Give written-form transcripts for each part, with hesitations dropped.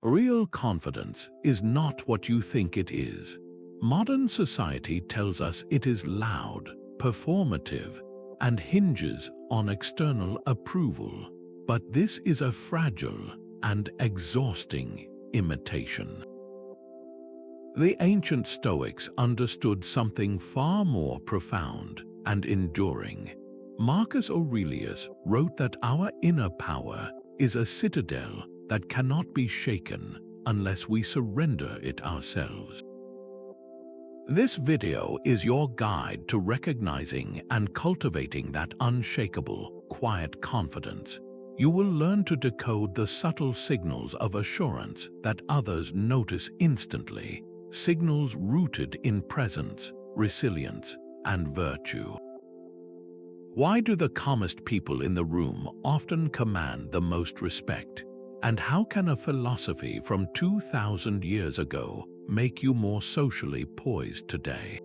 Real confidence is not what you think it is. Modern society tells us it is loud, performative, and hinges on external approval. But this is a fragile and exhausting imitation. The ancient Stoics understood something far more profound and enduring. Marcus Aurelius wrote that our inner power is a citadel that cannot be shaken unless we surrender it ourselves. This video is your guide to recognizing and cultivating that unshakable, quiet confidence. You will learn to decode the subtle signals of assurance that others notice instantly, signals rooted in presence, resilience, and virtue. Why do the calmest people in the room often command the most respect? And how can a philosophy from 2,000 years ago make you more socially poised today?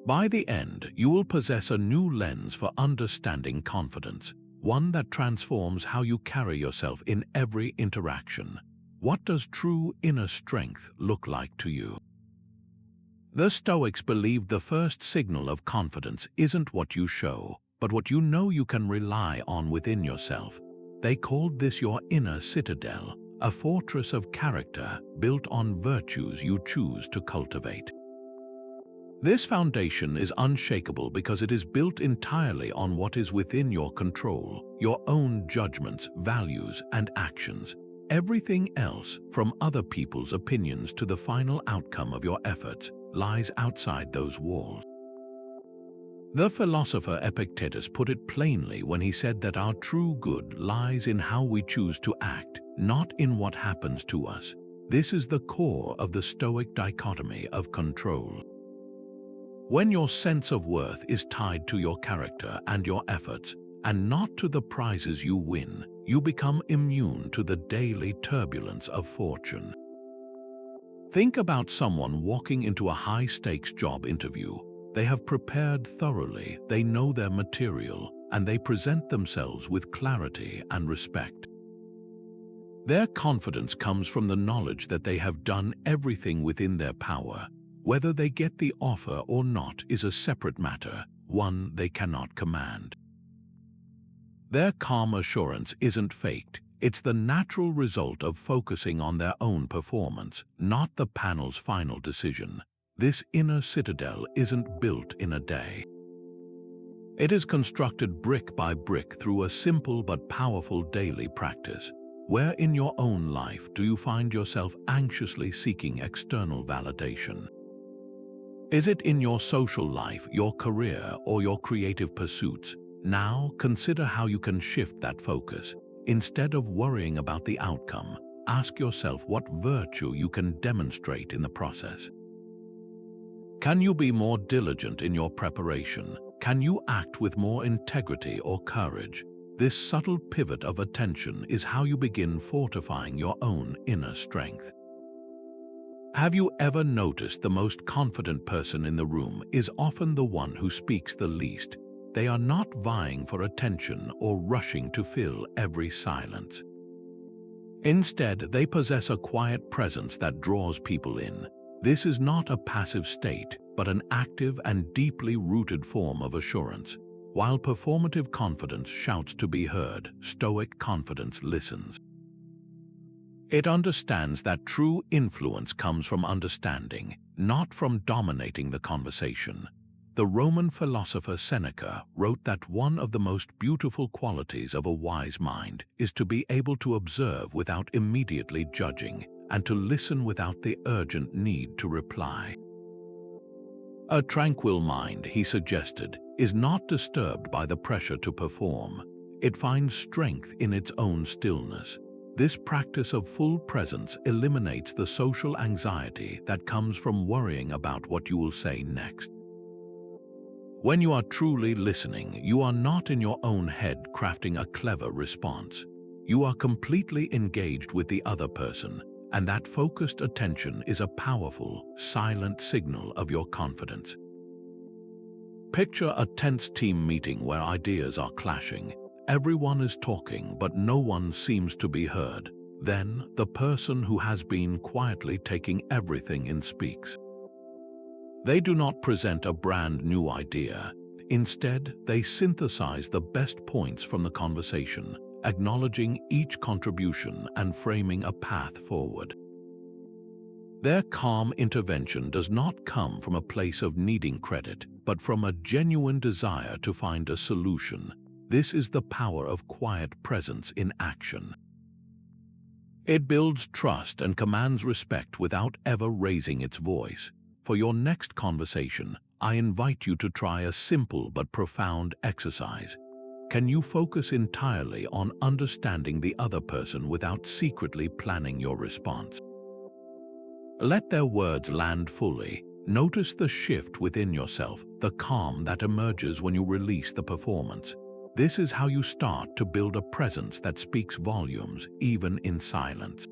By the end, you will possess a new lens for understanding confidence, one that transforms how you carry yourself in every interaction. What does true inner strength look like to you? The Stoics believed the first signal of confidence isn't what you show, but what you know you can rely on within yourself. They called this your inner citadel, a fortress of character built on virtues you choose to cultivate. This foundation is unshakable because it is built entirely on what is within your control, your own judgments, values, and actions. Everything else, from other people's opinions to the final outcome of your efforts, lies outside those walls. The philosopher Epictetus put it plainly when he said that our true good lies in how we choose to act, not in what happens to us. This is the core of the Stoic dichotomy of control. When your sense of worth is tied to your character and your efforts, and not to the prizes you win, you become immune to the daily turbulence of fortune. Think about someone walking into a high-stakes job interview. They have prepared thoroughly, they know their material, and they present themselves with clarity and respect. Their confidence comes from the knowledge that they have done everything within their power. Whether they get the offer or not is a separate matter, one they cannot command. Their calm assurance isn't faked. It's the natural result of focusing on their own performance, not the panel's final decision. This inner citadel isn't built in a day. It is constructed brick by brick through a simple but powerful daily practice. Where in your own life do you find yourself anxiously seeking external validation? Is it in your social life, your career, or your creative pursuits? Now, consider how you can shift that focus. Instead of worrying about the outcome, ask yourself what virtue you can demonstrate in the process. Can you be more diligent in your preparation? Can you act with more integrity or courage? This subtle pivot of attention is how you begin fortifying your own inner strength. Have you ever noticed the most confident person in the room is often the one who speaks the least? They are not vying for attention or rushing to fill every silence. Instead, they possess a quiet presence that draws people in. This is not a passive state, but an active and deeply rooted form of assurance. While performative confidence shouts to be heard, Stoic confidence listens. It understands that true influence comes from understanding, not from dominating the conversation. The Roman philosopher Seneca wrote that one of the most beautiful qualities of a wise mind is to be able to observe without immediately judging, and to listen without the urgent need to reply. A tranquil mind, he suggested, is not disturbed by the pressure to perform. It finds strength in its own stillness. This practice of full presence eliminates the social anxiety that comes from worrying about what you will say next. When you are truly listening, you are not in your own head crafting a clever response. You are completely engaged with the other person, and that focused attention is a powerful, silent signal of your confidence. Picture a tense team meeting where ideas are clashing. Everyone is talking, but no one seems to be heard. Then the person who has been quietly taking everything in speaks. They do not present a brand new idea. Instead, they synthesize the best points from the conversation, acknowledging each contribution and framing a path forward. Their calm intervention does not come from a place of needing credit, but from a genuine desire to find a solution. This is the power of quiet presence in action. It builds trust and commands respect without ever raising its voice. For your next conversation, I invite you to try a simple but profound exercise. Can you focus entirely on understanding the other person without secretly planning your response? Let their words land fully. Notice the shift within yourself, the calm that emerges when you release the performance. This is how you start to build a presence that speaks volumes, even in silence.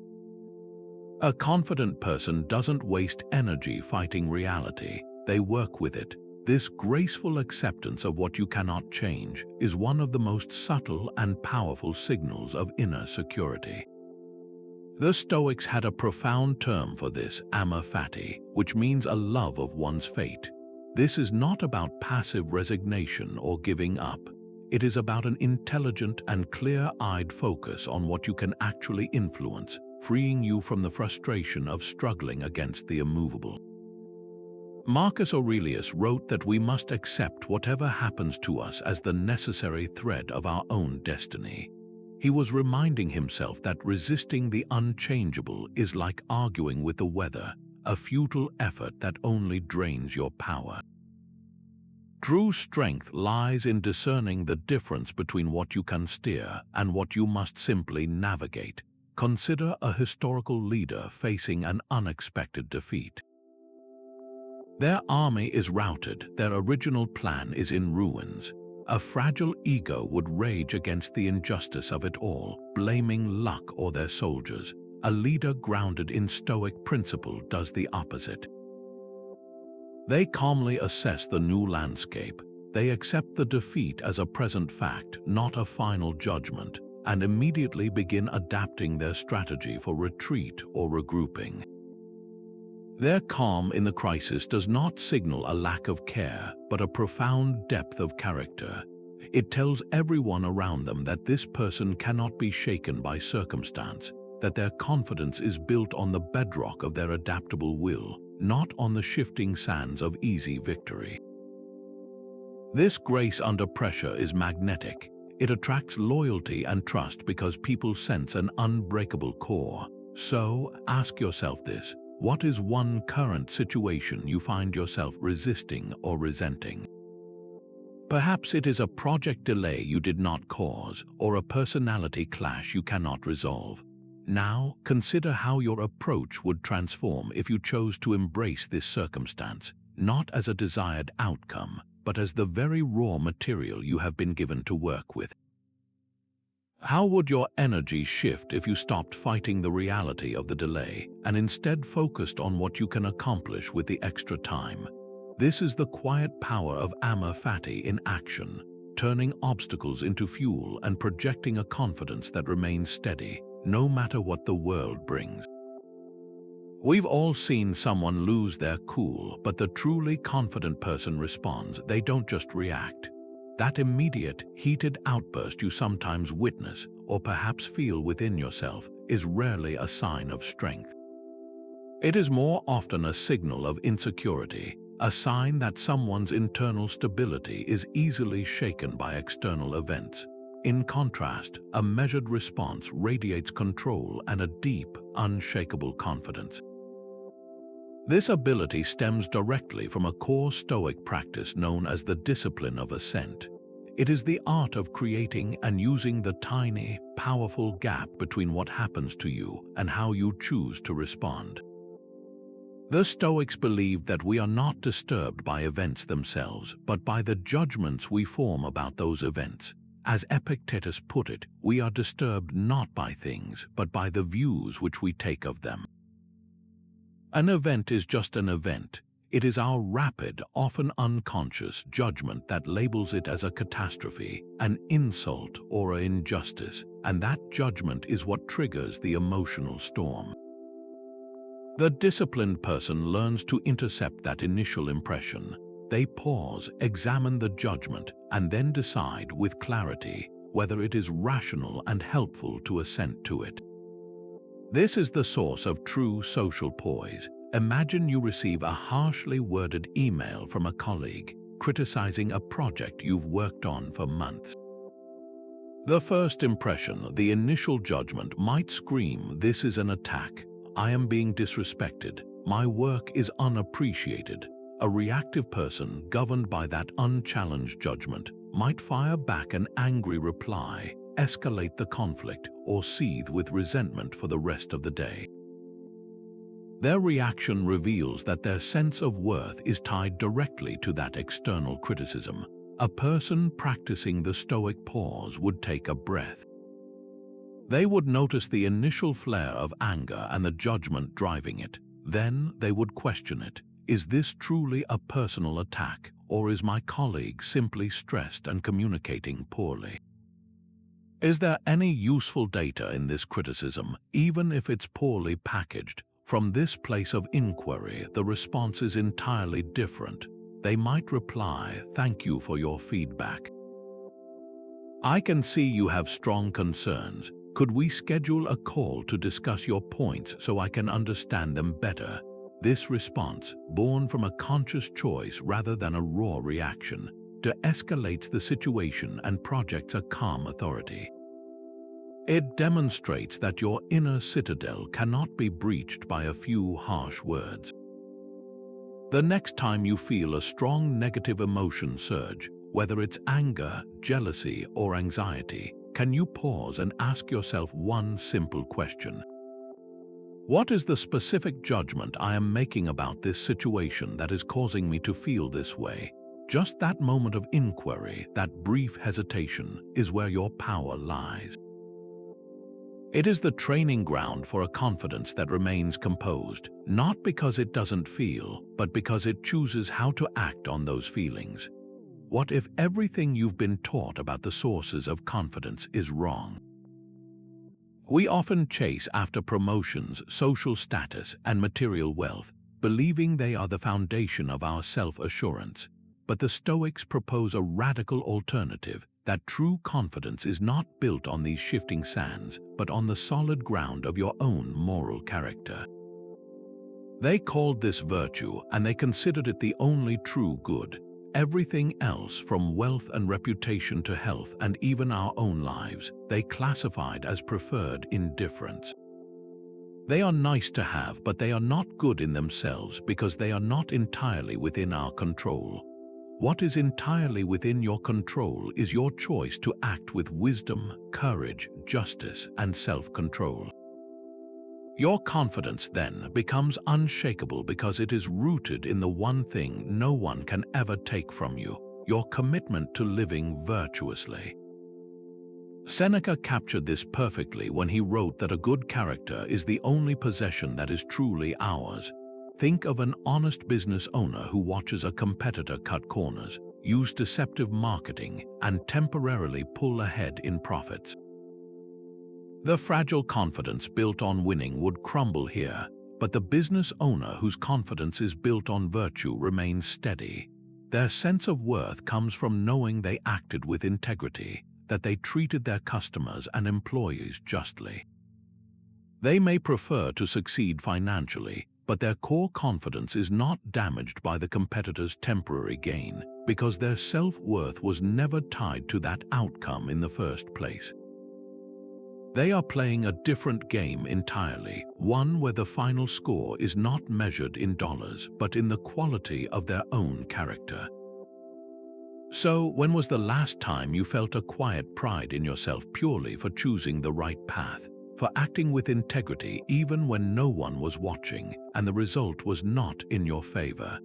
A confident person doesn't waste energy fighting reality. They work with it. This graceful acceptance of what you cannot change is one of the most subtle and powerful signals of inner security. The Stoics had a profound term for this, amor fati, which means a love of one's fate. This is not about passive resignation or giving up. It is about an intelligent and clear-eyed focus on what you can actually influence, freeing you from the frustration of struggling against the immovable. Marcus Aurelius wrote that we must accept whatever happens to us as the necessary thread of our own destiny. He was reminding himself that resisting the unchangeable is like arguing with the weather, a futile effort that only drains your power. True strength lies in discerning the difference between what you can steer and what you must simply navigate. Consider a historical leader facing an unexpected defeat. Their army is routed, their original plan is in ruins. A fragile ego would rage against the injustice of it all, blaming luck or their soldiers. A leader grounded in Stoic principle does the opposite. They calmly assess the new landscape. They accept the defeat as a present fact, not a final judgment, and immediately begin adapting their strategy for retreat or regrouping. Their calm in the crisis does not signal a lack of care, but a profound depth of character. It tells everyone around them that this person cannot be shaken by circumstance, that their confidence is built on the bedrock of their adaptable will, not on the shifting sands of easy victory. This grace under pressure is magnetic. It attracts loyalty and trust because people sense an unbreakable core. So, ask yourself this: what is one current situation you find yourself resisting or resenting? Perhaps it is a project delay you did not cause, or a personality clash you cannot resolve. Now, consider how your approach would transform if you chose to embrace this circumstance, not as a desired outcome, but as the very raw material you have been given to work with. How would your energy shift if you stopped fighting the reality of the delay and instead focused on what you can accomplish with the extra time? This is the quiet power of amor fati in action, turning obstacles into fuel and projecting a confidence that remains steady, no matter what the world brings. We've all seen someone lose their cool, but the truly confident person responds. They don't just react. That immediate, heated outburst you sometimes witness, or perhaps feel within yourself, is rarely a sign of strength. It is more often a signal of insecurity, a sign that someone's internal stability is easily shaken by external events. In contrast, a measured response radiates control and a deep, unshakable confidence. This ability stems directly from a core Stoic practice known as the discipline of assent. It is the art of creating and using the tiny, powerful gap between what happens to you and how you choose to respond. The Stoics believed that we are not disturbed by events themselves, but by the judgments we form about those events. As Epictetus put it, we are disturbed not by things, but by the views which we take of them. An event is just an event. It is our rapid, often unconscious judgment that labels it as a catastrophe, an insult, or an injustice, and that judgment is what triggers the emotional storm. The disciplined person learns to intercept that initial impression. They pause, examine the judgment, and then decide with clarity whether it is rational and helpful to assent to it. This is the source of true social poise. Imagine you receive a harshly worded email from a colleague criticizing a project you've worked on for months. The first impression, the initial judgment, might scream, "This is an attack. I am being disrespected. My work is unappreciated." A reactive person, governed by that unchallenged judgment, might fire back an angry reply, escalate the conflict, or seethe with resentment for the rest of the day. Their reaction reveals that their sense of worth is tied directly to that external criticism. A person practicing the Stoic pause would take a breath. They would notice the initial flare of anger and the judgment driving it. Then they would question it. Is this truly a personal attack, or is my colleague simply stressed and communicating poorly? Is there any useful data in this criticism, even if it's poorly packaged? From this place of inquiry, the response is entirely different. They might reply, "Thank you for your feedback. I can see you have strong concerns. Could we schedule a call to discuss your points so I can understand them better?" This response, born from a conscious choice rather than a raw reaction, de-escalates the situation and projects a calm authority. It demonstrates that your inner citadel cannot be breached by a few harsh words. The next time you feel a strong negative emotion surge, whether it's anger, jealousy, or anxiety, can you pause and ask yourself one simple question? What is the specific judgment I am making about this situation that is causing me to feel this way? Just that moment of inquiry, that brief hesitation, is where your power lies. It is the training ground for a confidence that remains composed, not because it doesn't feel, but because it chooses how to act on those feelings. What if everything you've been taught about the sources of confidence is wrong? We often chase after promotions, social status, and material wealth, believing they are the foundation of our self-assurance. But the Stoics propose a radical alternative, that true confidence is not built on these shifting sands, but on the solid ground of your own moral character. They called this virtue, and they considered it the only true good. Everything else, from wealth and reputation to health and even our own lives, they classified as preferred indifference. They are nice to have, but they are not good in themselves because they are not entirely within our control. What is entirely within your control is your choice to act with wisdom, courage, justice, and self-control. Your confidence then becomes unshakable because it is rooted in the one thing no one can ever take from you: your commitment to living virtuously. Seneca captured this perfectly when he wrote that a good character is the only possession that is truly ours. Think of an honest business owner who watches a competitor cut corners, use deceptive marketing, and temporarily pull ahead in profits. The fragile confidence built on winning would crumble here, but the business owner whose confidence is built on virtue remains steady. Their sense of worth comes from knowing they acted with integrity, that they treated their customers and employees justly. They may prefer to succeed financially, but their core confidence is not damaged by the competitor's temporary gain, because their self-worth was never tied to that outcome in the first place. They are playing a different game entirely, one where the final score is not measured in dollars, but in the quality of their own character. So, when was the last time you felt a quiet pride in yourself purely for choosing the right path, for acting with integrity even when no one was watching and the result was not in your favor?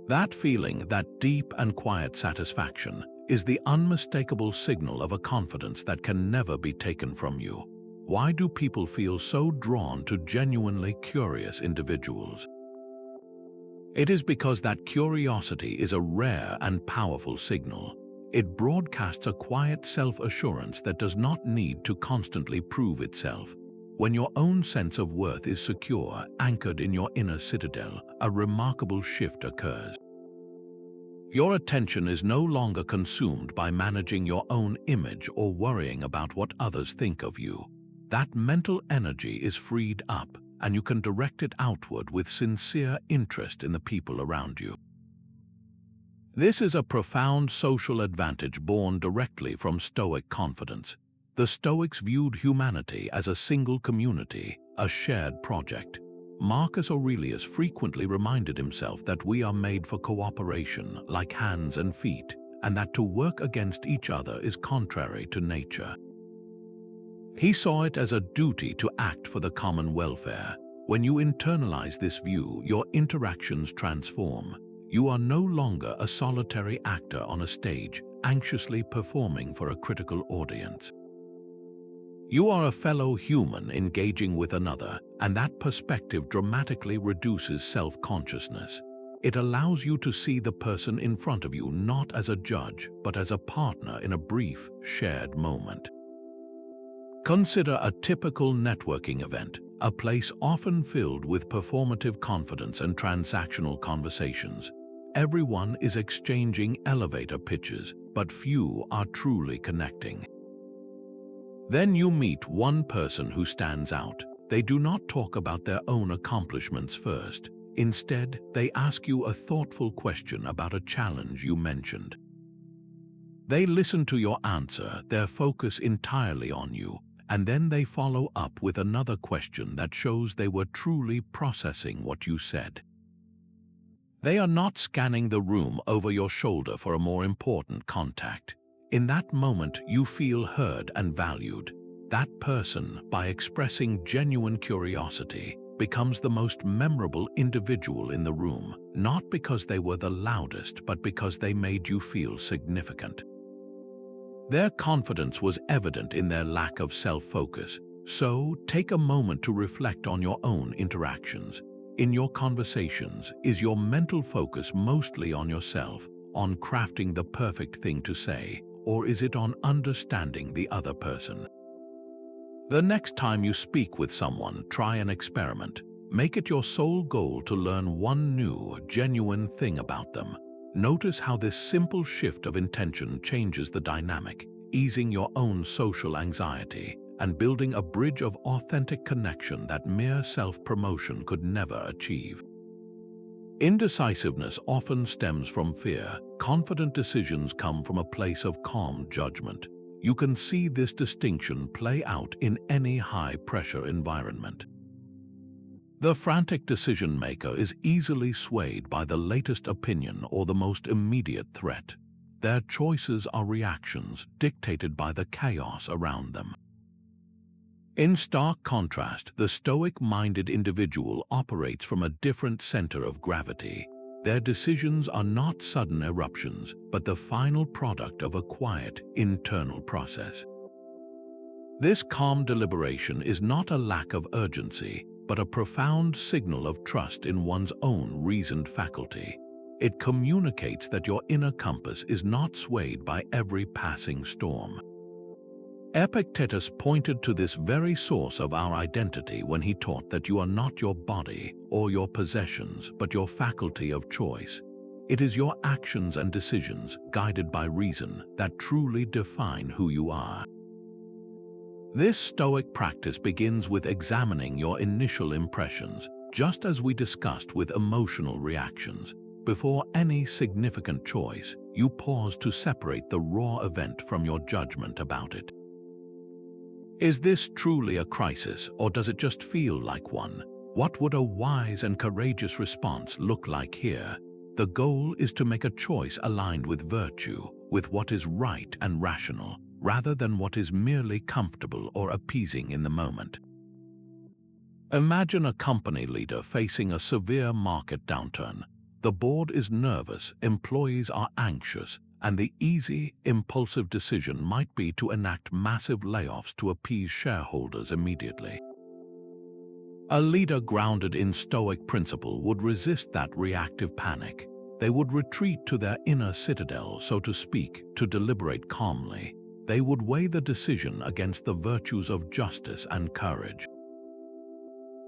That feeling, that deep and quiet satisfaction, is the unmistakable signal of a confidence that can never be taken from you. Why do people feel so drawn to genuinely curious individuals? It is because that curiosity is a rare and powerful signal. It broadcasts a quiet self-assurance that does not need to constantly prove itself. When your own sense of worth is secure, anchored in your inner citadel, a remarkable shift occurs. Your attention is no longer consumed by managing your own image or worrying about what others think of you. That mental energy is freed up, and you can direct it outward with sincere interest in the people around you. This is a profound social advantage born directly from Stoic confidence. The Stoics viewed humanity as a single community, a shared project. Marcus Aurelius frequently reminded himself that we are made for cooperation, like hands and feet, and that to work against each other is contrary to nature. He saw it as a duty to act for the common welfare. When you internalize this view, your interactions transform. You are no longer a solitary actor on a stage, anxiously performing for a critical audience. You are a fellow human engaging with another, and that perspective dramatically reduces self-consciousness. It allows you to see the person in front of you not as a judge, but as a partner in a brief, shared moment. Consider a typical networking event, a place often filled with performative confidence and transactional conversations. Everyone is exchanging elevator pitches, but few are truly connecting. Then you meet one person who stands out. They do not talk about their own accomplishments first. Instead, they ask you a thoughtful question about a challenge you mentioned. They listen to your answer, their focus entirely on you, and then they follow up with another question that shows they were truly processing what you said. They are not scanning the room over your shoulder for a more important contact. In that moment, you feel heard and valued. That person, by expressing genuine curiosity, becomes the most memorable individual in the room, not because they were the loudest, but because they made you feel significant. Their confidence was evident in their lack of self-focus, so take a moment to reflect on your own interactions. In your conversations, is your mental focus mostly on yourself, on crafting the perfect thing to say, or is it on understanding the other person? The next time you speak with someone, try an experiment. Make it your sole goal to learn one new, genuine thing about them. Notice how this simple shift of intention changes the dynamic, easing your own social anxiety and building a bridge of authentic connection that mere self-promotion could never achieve. Indecisiveness often stems from fear. Confident decisions come from a place of calm judgment. You can see this distinction play out in any high-pressure environment. The frantic decision-maker is easily swayed by the latest opinion or the most immediate threat. Their choices are reactions dictated by the chaos around them. In stark contrast, the Stoic-minded individual operates from a different center of gravity. Their decisions are not sudden eruptions, but the final product of a quiet, internal process. This calm deliberation is not a lack of urgency, but a profound signal of trust in one's own reasoned faculty. It communicates that your inner compass is not swayed by every passing storm. Epictetus pointed to this very source of our identity when he taught that you are not your body or your possessions, but your faculty of choice. It is your actions and decisions, guided by reason, that truly define who you are. This Stoic practice begins with examining your initial impressions, just as we discussed with emotional reactions. Before any significant choice, you pause to separate the raw event from your judgment about it. Is this truly a crisis, or does it just feel like one? What would a wise and courageous response look like here? The goal is to make a choice aligned with virtue, with what is right and rational, rather than what is merely comfortable or appeasing in the moment. Imagine a company leader facing a severe market downturn. The board is nervous, employees are anxious, and the easy, impulsive decision might be to enact massive layoffs to appease shareholders immediately. A leader grounded in Stoic principle would resist that reactive panic. They would retreat to their inner citadel, so to speak, to deliberate calmly. They would weigh the decision against the virtues of justice and courage.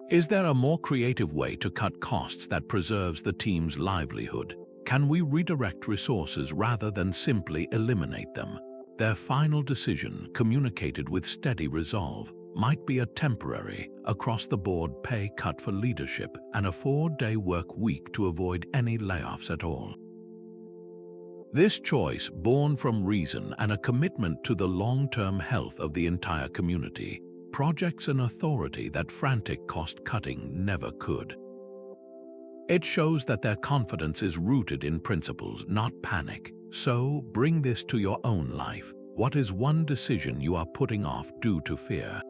Is there a more creative way to cut costs that preserves the team's livelihood? Can we redirect resources rather than simply eliminate them? Their final decision, communicated with steady resolve, might be a temporary, across-the-board pay cut for leadership and a 4-day work week to avoid any layoffs at all. This choice, born from reason and a commitment to the long-term health of the entire community, projects an authority that frantic cost-cutting never could. It shows that their confidence is rooted in principles, not panic. So, bring this to your own life. What is one decision you are putting off due to fear?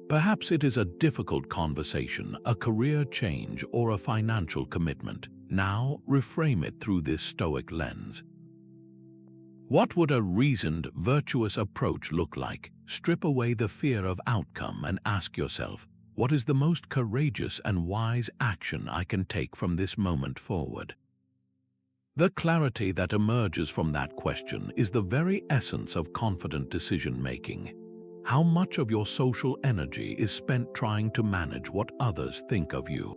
Perhaps it is a difficult conversation, a career change, or a financial commitment. Now, reframe it through this Stoic lens. What would a reasoned, virtuous approach look like? Strip away the fear of outcome and ask yourself, what is the most courageous and wise action I can take from this moment forward? The clarity that emerges from that question is the very essence of confident decision-making. How much of your social energy is spent trying to manage what others think of you?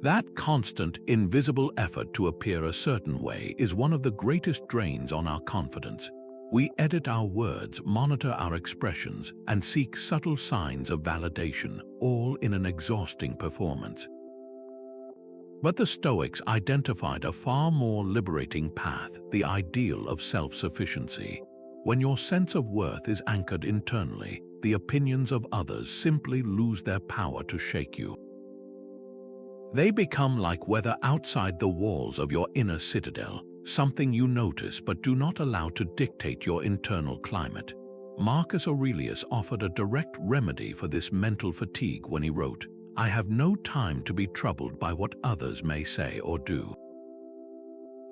That constant, invisible effort to appear a certain way is one of the greatest drains on our confidence. We edit our words, monitor our expressions, and seek subtle signs of validation, all in an exhausting performance. But the Stoics identified a far more liberating path, the ideal of self-sufficiency. When your sense of worth is anchored internally, the opinions of others simply lose their power to shake you. They become like weather outside the walls of your inner citadel, something you notice but do not allow to dictate your internal climate. Marcus Aurelius offered a direct remedy for this mental fatigue when he wrote, "I have no time to be troubled by what others may say or do.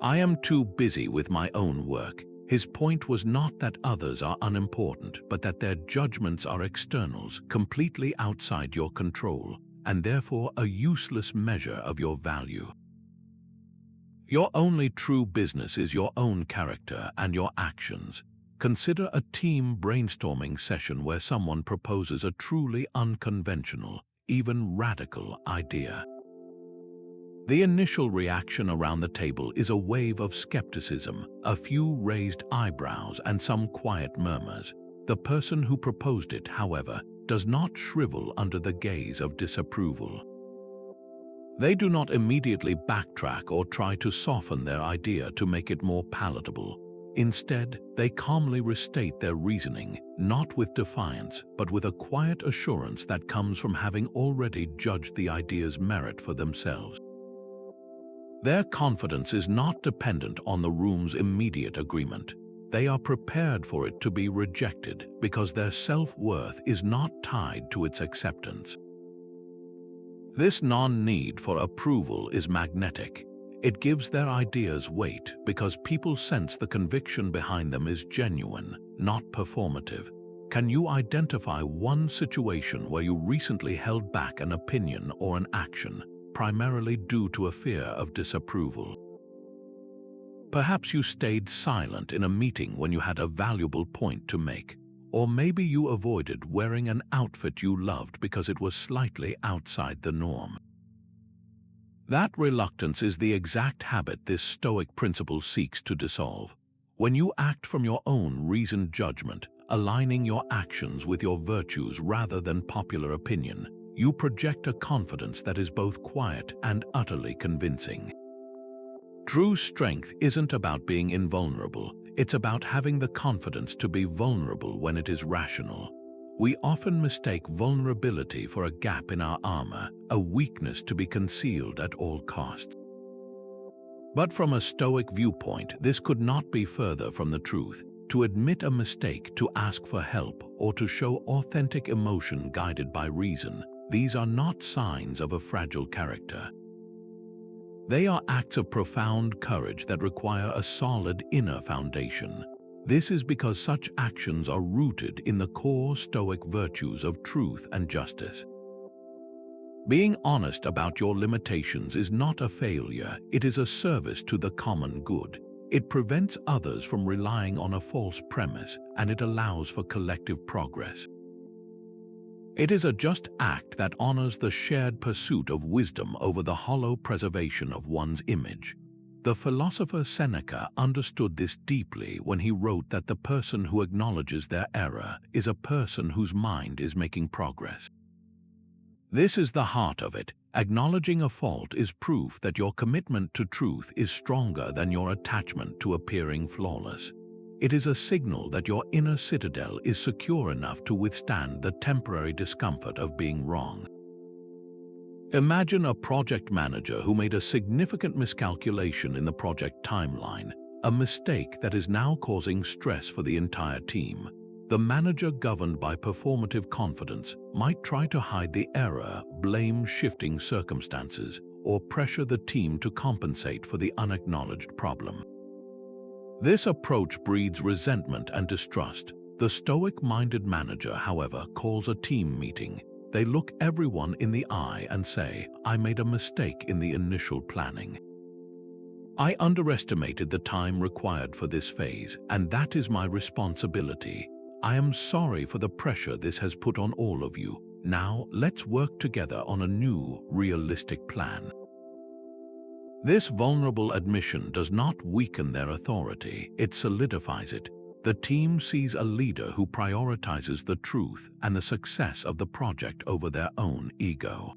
I am too busy with my own work." His point was not that others are unimportant, but that their judgments are externals, completely outside your control, and therefore a useless measure of your value. Your only true business is your own character and your actions. Consider a team brainstorming session where someone proposes a truly unconventional, even radical idea. The initial reaction around the table is a wave of skepticism, a few raised eyebrows and some quiet murmurs. The person who proposed it, however, does not shrivel under the gaze of disapproval. They do not immediately backtrack or try to soften their idea to make it more palatable. Instead, they calmly restate their reasoning, not with defiance, but with a quiet assurance that comes from having already judged the idea's merit for themselves. Their confidence is not dependent on the room's immediate agreement. They are prepared for it to be rejected because their self-worth is not tied to its acceptance. This non-need for approval is magnetic. It gives their ideas weight because people sense the conviction behind them is genuine, not performative. Can you identify one situation where you recently held back an opinion or an action, primarily due to a fear of disapproval? Perhaps you stayed silent in a meeting when you had a valuable point to make, or maybe you avoided wearing an outfit you loved because it was slightly outside the norm. That reluctance is the exact habit this Stoic principle seeks to dissolve. When you act from your own reasoned judgment, aligning your actions with your virtues rather than popular opinion, you project a confidence that is both quiet and utterly convincing. True strength isn't about being invulnerable, it's about having the confidence to be vulnerable when it is rational. We often mistake vulnerability for a gap in our armor, a weakness to be concealed at all costs. But from a Stoic viewpoint, this could not be further from the truth. To admit a mistake, to ask for help, or to show authentic emotion guided by reason, these are not signs of a fragile character. They are acts of profound courage that require a solid inner foundation. This is because such actions are rooted in the core Stoic virtues of truth and justice. Being honest about your limitations is not a failure, it is a service to the common good. It prevents others from relying on a false premise, and it allows for collective progress. It is a just act that honors the shared pursuit of wisdom over the hollow preservation of one's image. The philosopher Seneca understood this deeply when he wrote that the person who acknowledges their error is a person whose mind is making progress. This is the heart of it. Acknowledging a fault is proof that your commitment to truth is stronger than your attachment to appearing flawless. It is a signal that your inner citadel is secure enough to withstand the temporary discomfort of being wrong. Imagine a project manager who made a significant miscalculation in the project timeline, a mistake that is now causing stress for the entire team. The manager, governed by performative confidence, might try to hide the error, blame shifting circumstances, or pressure the team to compensate for the unacknowledged problem. This approach breeds resentment and distrust. The Stoic-minded manager, however, calls a team meeting. They look everyone in the eye and say, "I made a mistake in the initial planning. I underestimated the time required for this phase, and that is my responsibility. I am sorry for the pressure this has put on all of you. Now, let's work together on a new, realistic plan." This vulnerable admission does not weaken their authority, it solidifies it. The team sees a leader who prioritizes the truth and the success of the project over their own ego.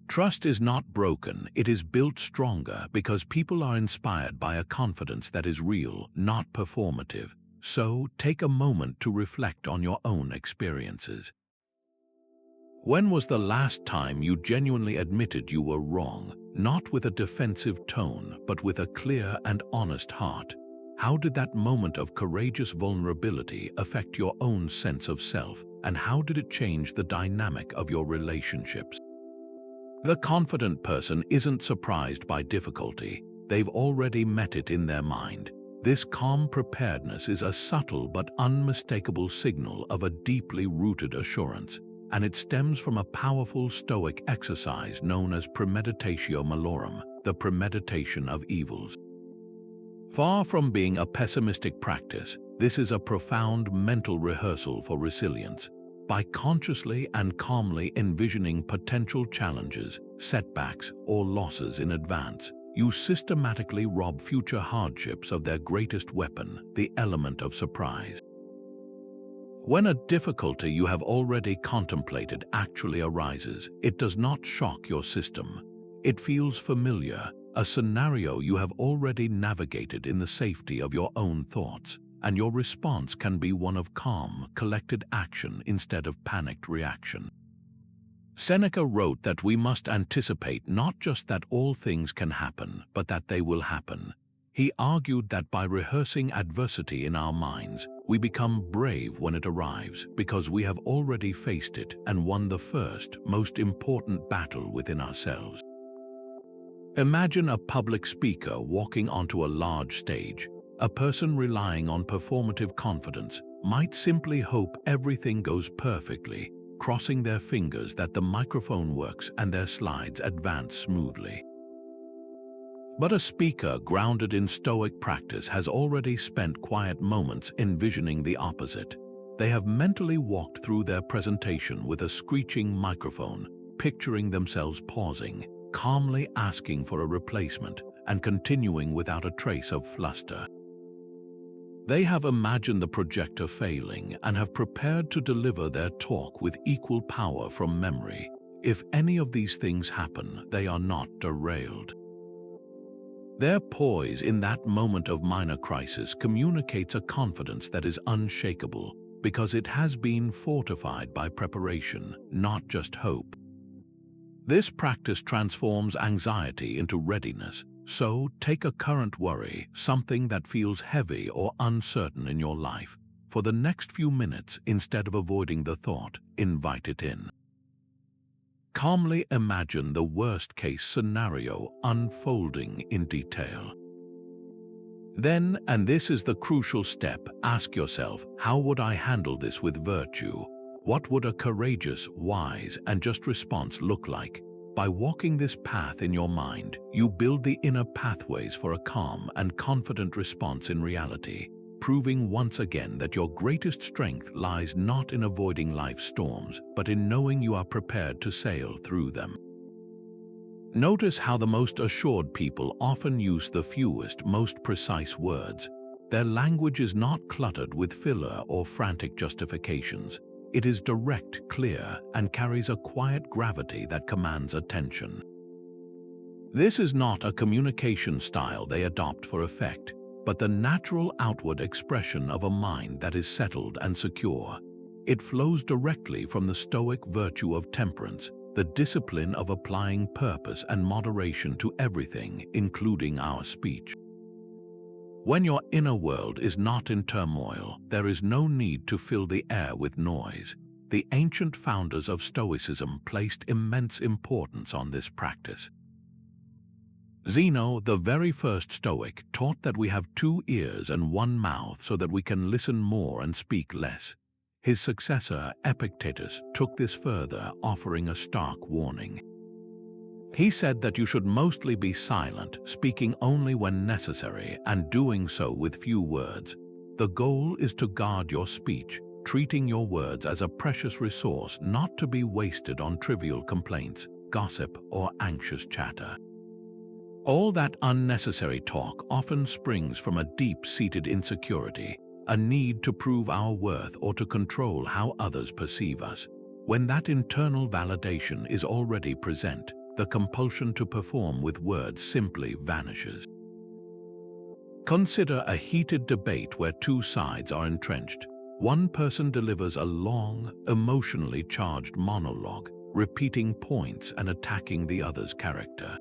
Trust is not broken, it is built stronger because people are inspired by a confidence that is real, not performative. So, take a moment to reflect on your own experiences. When was the last time you genuinely admitted you were wrong, not with a defensive tone, but with a clear and honest heart? How did that moment of courageous vulnerability affect your own sense of self, and how did it change the dynamic of your relationships? The confident person isn't surprised by difficulty. They've already met it in their mind. This calm preparedness is a subtle but unmistakable signal of a deeply rooted assurance, and it stems from a powerful Stoic exercise known as premeditatio malorum, the premeditation of evils. Far from being a pessimistic practice, this is a profound mental rehearsal for resilience. By consciously and calmly envisioning potential challenges, setbacks, or losses in advance, you systematically rob future hardships of their greatest weapon, the element of surprise. When a difficulty you have already contemplated actually arises, it does not shock your system. It feels familiar, a scenario you have already navigated in the safety of your own thoughts, and your response can be one of calm, collected action instead of panicked reaction. Seneca wrote that we must anticipate not just that all things can happen, but that they will happen. He argued that by rehearsing adversity in our minds, we become brave when it arrives because we have already faced it and won the first, most important battle within ourselves. Imagine a public speaker walking onto a large stage. A person relying on performative confidence might simply hope everything goes perfectly, crossing their fingers that the microphone works and their slides advance smoothly. But a speaker grounded in Stoic practice has already spent quiet moments envisioning the opposite. They have mentally walked through their presentation with a screeching microphone, picturing themselves pausing, calmly asking for a replacement, and continuing without a trace of fluster. They have imagined the projector failing and have prepared to deliver their talk with equal power from memory. If any of these things happen, they are not derailed. Their poise in that moment of minor crisis communicates a confidence that is unshakable because it has been fortified by preparation, not just hope. This practice transforms anxiety into readiness. So, take a current worry, something that feels heavy or uncertain in your life. For the next few minutes, instead of avoiding the thought, invite it in. Calmly imagine the worst-case scenario unfolding in detail. Then, and this is the crucial step, ask yourself, how would I handle this with virtue? What would a courageous, wise, and just response look like? By walking this path in your mind, you build the inner pathways for a calm and confident response in reality, proving once again that your greatest strength lies not in avoiding life's storms, but in knowing you are prepared to sail through them. Notice how the most assured people often use the fewest, most precise words. Their language is not cluttered with filler or frantic justifications. It is direct, clear, and carries a quiet gravity that commands attention. This is not a communication style they adopt for effect, but the natural outward expression of a mind that is settled and secure. It flows directly from the Stoic virtue of temperance, the discipline of applying purpose and moderation to everything, including our speech. When your inner world is not in turmoil, there is no need to fill the air with noise. The ancient founders of Stoicism placed immense importance on this practice. Zeno, the very first Stoic, taught that we have 2 ears and 1 mouth so that we can listen more and speak less. His successor, Epictetus, took this further, offering a stark warning. He said that you should mostly be silent, speaking only when necessary, and doing so with few words. The goal is to guard your speech, treating your words as a precious resource not to be wasted on trivial complaints, gossip, or anxious chatter. All that unnecessary talk often springs from a deep-seated insecurity, a need to prove our worth or to control how others perceive us. When that internal validation is already present, the compulsion to perform with words simply vanishes. Consider a heated debate where 2 sides are entrenched. One person delivers a long, emotionally charged monologue, repeating points and attacking the other's character.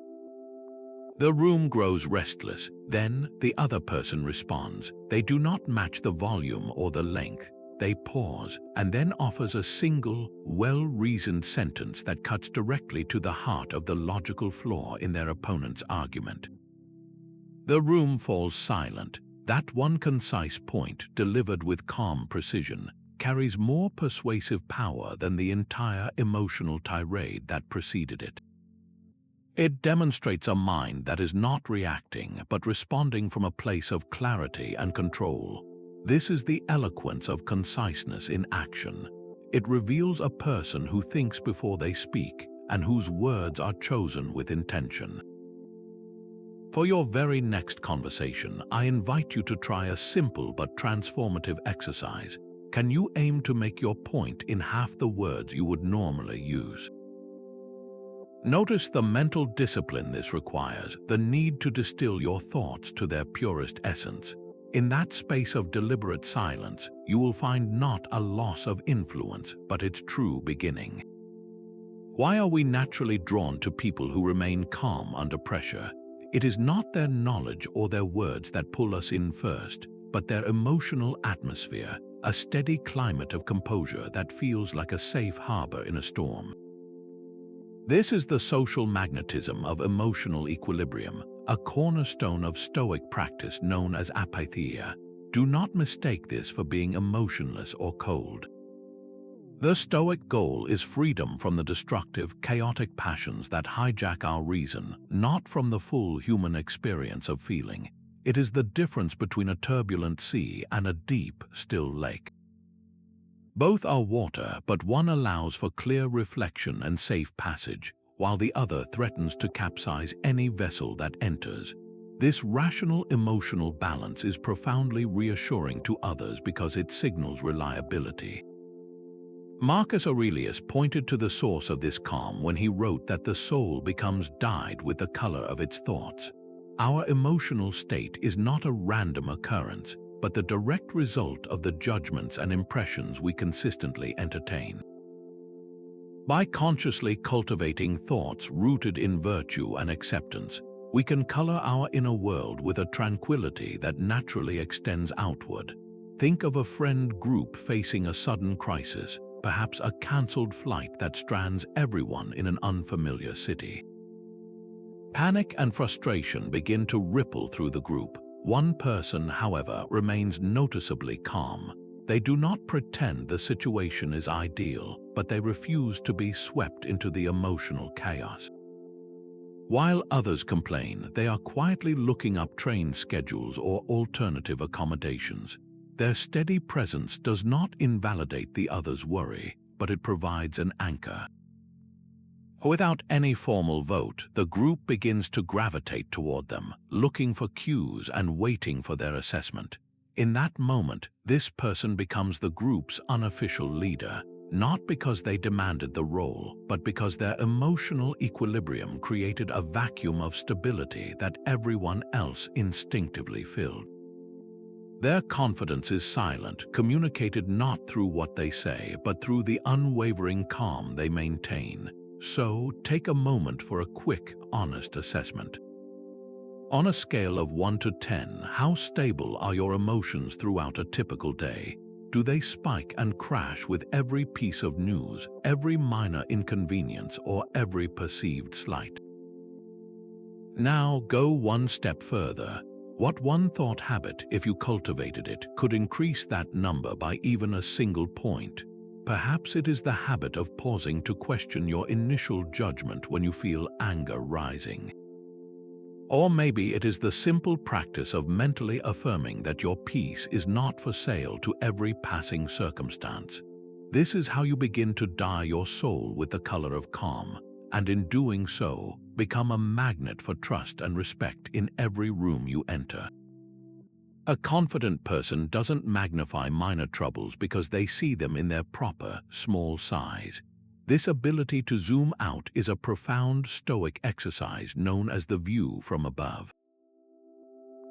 The room grows restless. Then the other person responds. They do not match the volume or the length. They pause and then offers a single, well-reasoned sentence that cuts directly to the heart of the logical flaw in their opponent's argument. The room falls silent. That one concise point, delivered with calm precision, carries more persuasive power than the entire emotional tirade that preceded it. It demonstrates a mind that is not reacting but responding from a place of clarity and control. This is the eloquence of conciseness in action. It reveals a person who thinks before they speak and whose words are chosen with intention. For your very next conversation, I invite you to try a simple but transformative exercise. Can you aim to make your point in half the words you would normally use? Notice the mental discipline this requires, the need to distill your thoughts to their purest essence. In that space of deliberate silence, you will find not a loss of influence, but its true beginning. Why are we naturally drawn to people who remain calm under pressure? It is not their knowledge or their words that pull us in first, but their emotional atmosphere, a steady climate of composure that feels like a safe harbor in a storm. This is the social magnetism of emotional equilibrium, a cornerstone of Stoic practice known as apatheia. Do not mistake this for being emotionless or cold. The Stoic goal is freedom from the destructive, chaotic passions that hijack our reason, not from the full human experience of feeling. It is the difference between a turbulent sea and a deep, still lake. Both are water, but one allows for clear reflection and safe passage, while the other threatens to capsize any vessel that enters. This rational emotional balance is profoundly reassuring to others because it signals reliability. Marcus Aurelius pointed to the source of this calm when he wrote that the soul becomes dyed with the color of its thoughts. Our emotional state is not a random occurrence, but the direct result of the judgments and impressions we consistently entertain. By consciously cultivating thoughts rooted in virtue and acceptance, we can color our inner world with a tranquility that naturally extends outward. Think of a friend group facing a sudden crisis, perhaps a cancelled flight that strands everyone in an unfamiliar city. Panic and frustration begin to ripple through the group. One person, however, remains noticeably calm. They do not pretend the situation is ideal, but they refuse to be swept into the emotional chaos. While others complain, they are quietly looking up train schedules or alternative accommodations. Their steady presence does not invalidate the other's worry, but it provides an anchor. Without any formal vote, the group begins to gravitate toward them, looking for cues and waiting for their assessment. In that moment, this person becomes the group's unofficial leader, not because they demanded the role, but because their emotional equilibrium created a vacuum of stability that everyone else instinctively filled. Their confidence is silent, communicated not through what they say, but through the unwavering calm they maintain. So, take a moment for a quick, honest assessment. On a scale of 1 to 10, how stable are your emotions throughout a typical day? Do they spike and crash with every piece of news, every minor inconvenience, or every perceived slight? Now go one step further. What one thought habit, if you cultivated it, could increase that number by even a single point? Perhaps it is the habit of pausing to question your initial judgment when you feel anger rising. Or maybe it is the simple practice of mentally affirming that your peace is not for sale to every passing circumstance. This is how you begin to dye your soul with the color of calm, and in doing so, become a magnet for trust and respect in every room you enter. A confident person doesn't magnify minor troubles because they see them in their proper, small size. This ability to zoom out is a profound Stoic exercise known as the view from above.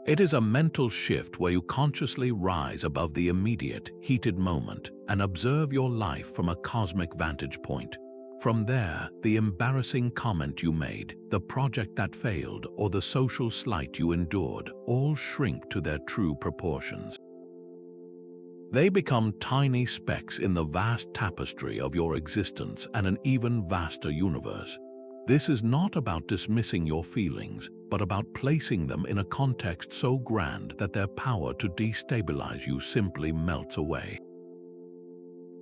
It is a mental shift where you consciously rise above the immediate, heated moment and observe your life from a cosmic vantage point. From there, the embarrassing comment you made, the project that failed, or the social slight you endured all shrink to their true proportions. They become tiny specks in the vast tapestry of your existence and an even vaster universe. This is not about dismissing your feelings, but about placing them in a context so grand that their power to destabilize you simply melts away.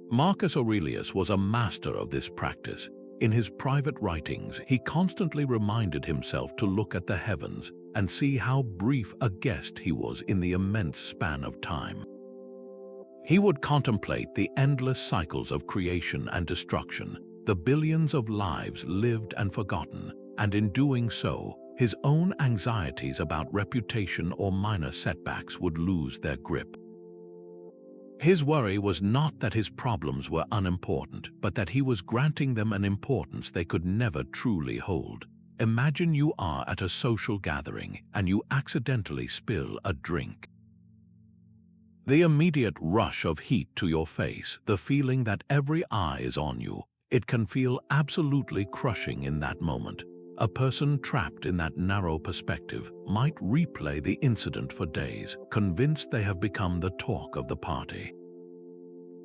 Marcus Aurelius was a master of this practice. In his private writings, he constantly reminded himself to look at the heavens and see how brief a guest he was in the immense span of time. He would contemplate the endless cycles of creation and destruction, the billions of lives lived and forgotten, and in doing so, his own anxieties about reputation or minor setbacks would lose their grip. His worry was not that his problems were unimportant, but that he was granting them an importance they could never truly hold. Imagine you are at a social gathering and you accidentally spill a drink. The immediate rush of heat to your face, the feeling that every eye is on you, it can feel absolutely crushing in that moment. A person trapped in that narrow perspective might replay the incident for days, convinced they have become the talk of the party.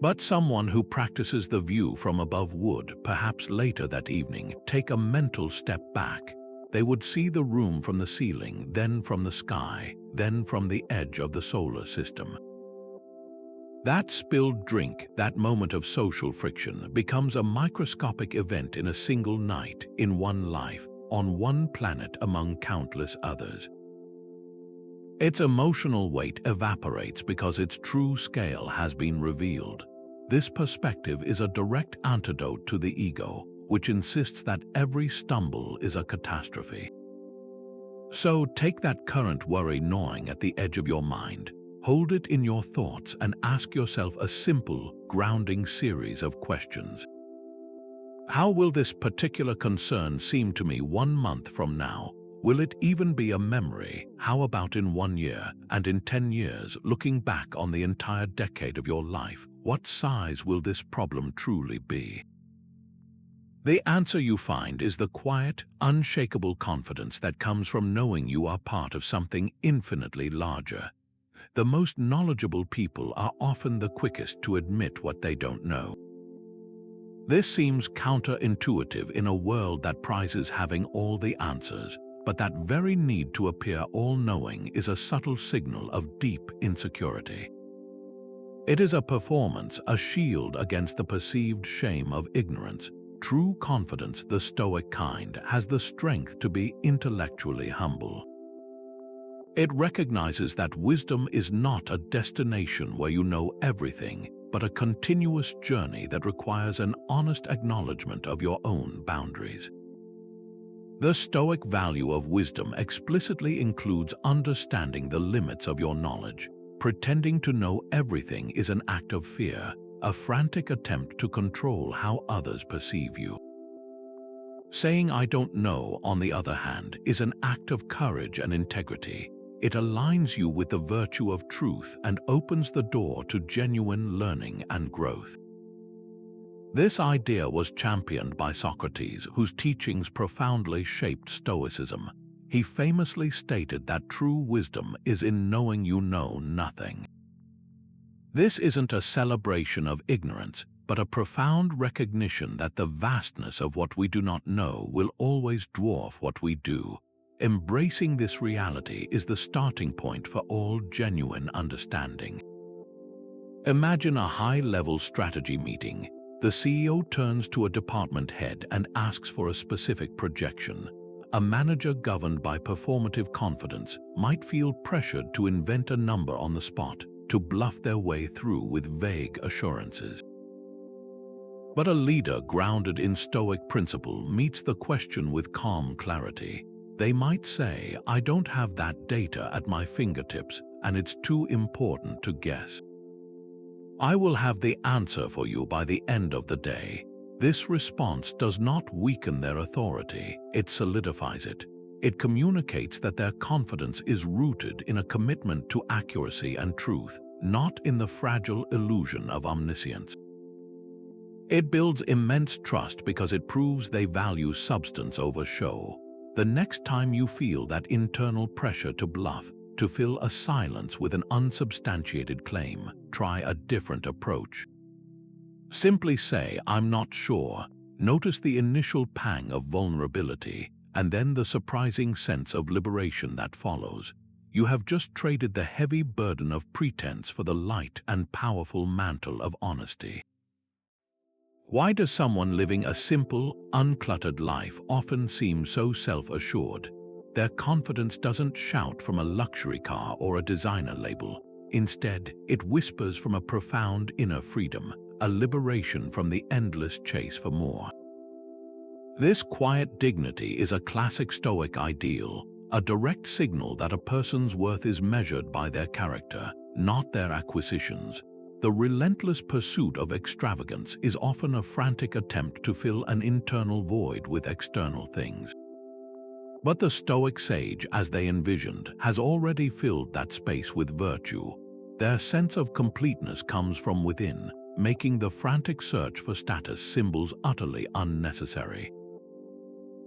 But someone who practices the view from above would, perhaps later that evening, take a mental step back. They would see the room from the ceiling, then from the sky, then from the edge of the solar system. That spilled drink, that moment of social friction, becomes a microscopic event in a single night, in one life, on one planet among countless others. Its emotional weight evaporates because its true scale has been revealed. This perspective is a direct antidote to the ego, which insists that every stumble is a catastrophe. So take that current worry gnawing at the edge of your mind, hold it in your thoughts and ask yourself a simple, grounding series of questions. How will this particular concern seem to me 1 month from now? Will it even be a memory? How about in 1 year, and in 10 years, looking back on the entire decade of your life? What size will this problem truly be? The answer you find is the quiet, unshakable confidence that comes from knowing you are part of something infinitely larger. The most knowledgeable people are often the quickest to admit what they don't know. This seems counterintuitive in a world that prizes having all the answers, but that very need to appear all-knowing is a subtle signal of deep insecurity. It is a performance, a shield against the perceived shame of ignorance. True confidence, the Stoic kind, has the strength to be intellectually humble. It recognizes that wisdom is not a destination where you know everything, but a continuous journey that requires an honest acknowledgement of your own boundaries. The Stoic value of wisdom explicitly includes understanding the limits of your knowledge. Pretending to know everything is an act of fear, a frantic attempt to control how others perceive you. Saying "I don't know," on the other hand, is an act of courage and integrity. It aligns you with the virtue of truth and opens the door to genuine learning and growth. This idea was championed by Socrates, whose teachings profoundly shaped Stoicism. He famously stated that true wisdom is in knowing you know nothing. This isn't a celebration of ignorance, but a profound recognition that the vastness of what we do not know will always dwarf what we do. Embracing this reality is the starting point for all genuine understanding. Imagine a high-level strategy meeting. The CEO turns to a department head and asks for a specific projection. A manager governed by performative confidence might feel pressured to invent a number on the spot, to bluff their way through with vague assurances. But a leader grounded in Stoic principle meets the question with calm clarity. They might say, "I don't have that data at my fingertips, and it's too important to guess. I will have the answer for you by the end of the day." This response does not weaken their authority, it solidifies it. It communicates that their confidence is rooted in a commitment to accuracy and truth, not in the fragile illusion of omniscience. It builds immense trust because it proves they value substance over show. The next time you feel that internal pressure to bluff, to fill a silence with an unsubstantiated claim, try a different approach. Simply say, "I'm not sure." Notice the initial pang of vulnerability, and then the surprising sense of liberation that follows. You have just traded the heavy burden of pretense for the light and powerful mantle of honesty. Why does someone living a simple, uncluttered life often seem so self-assured? Their confidence doesn't shout from a luxury car or a designer label. Instead, it whispers from a profound inner freedom, a liberation from the endless chase for more. This quiet dignity is a classic Stoic ideal, a direct signal that a person's worth is measured by their character, not their acquisitions. The relentless pursuit of extravagance is often a frantic attempt to fill an internal void with external things. But the Stoic sage, as they envisioned, has already filled that space with virtue. Their sense of completeness comes from within, making the frantic search for status symbols utterly unnecessary.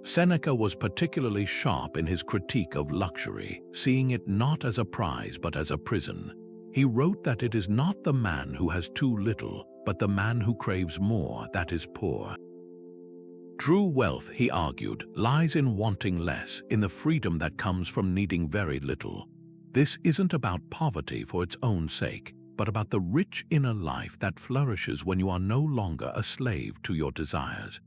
Seneca was particularly sharp in his critique of luxury, seeing it not as a prize but as a prison. He wrote that it is not the man who has too little, but the man who craves more that is poor. True wealth, he argued, lies in wanting less, in the freedom that comes from needing very little. This isn't about poverty for its own sake, but about the rich inner life that flourishes when you are no longer a slave to your desires.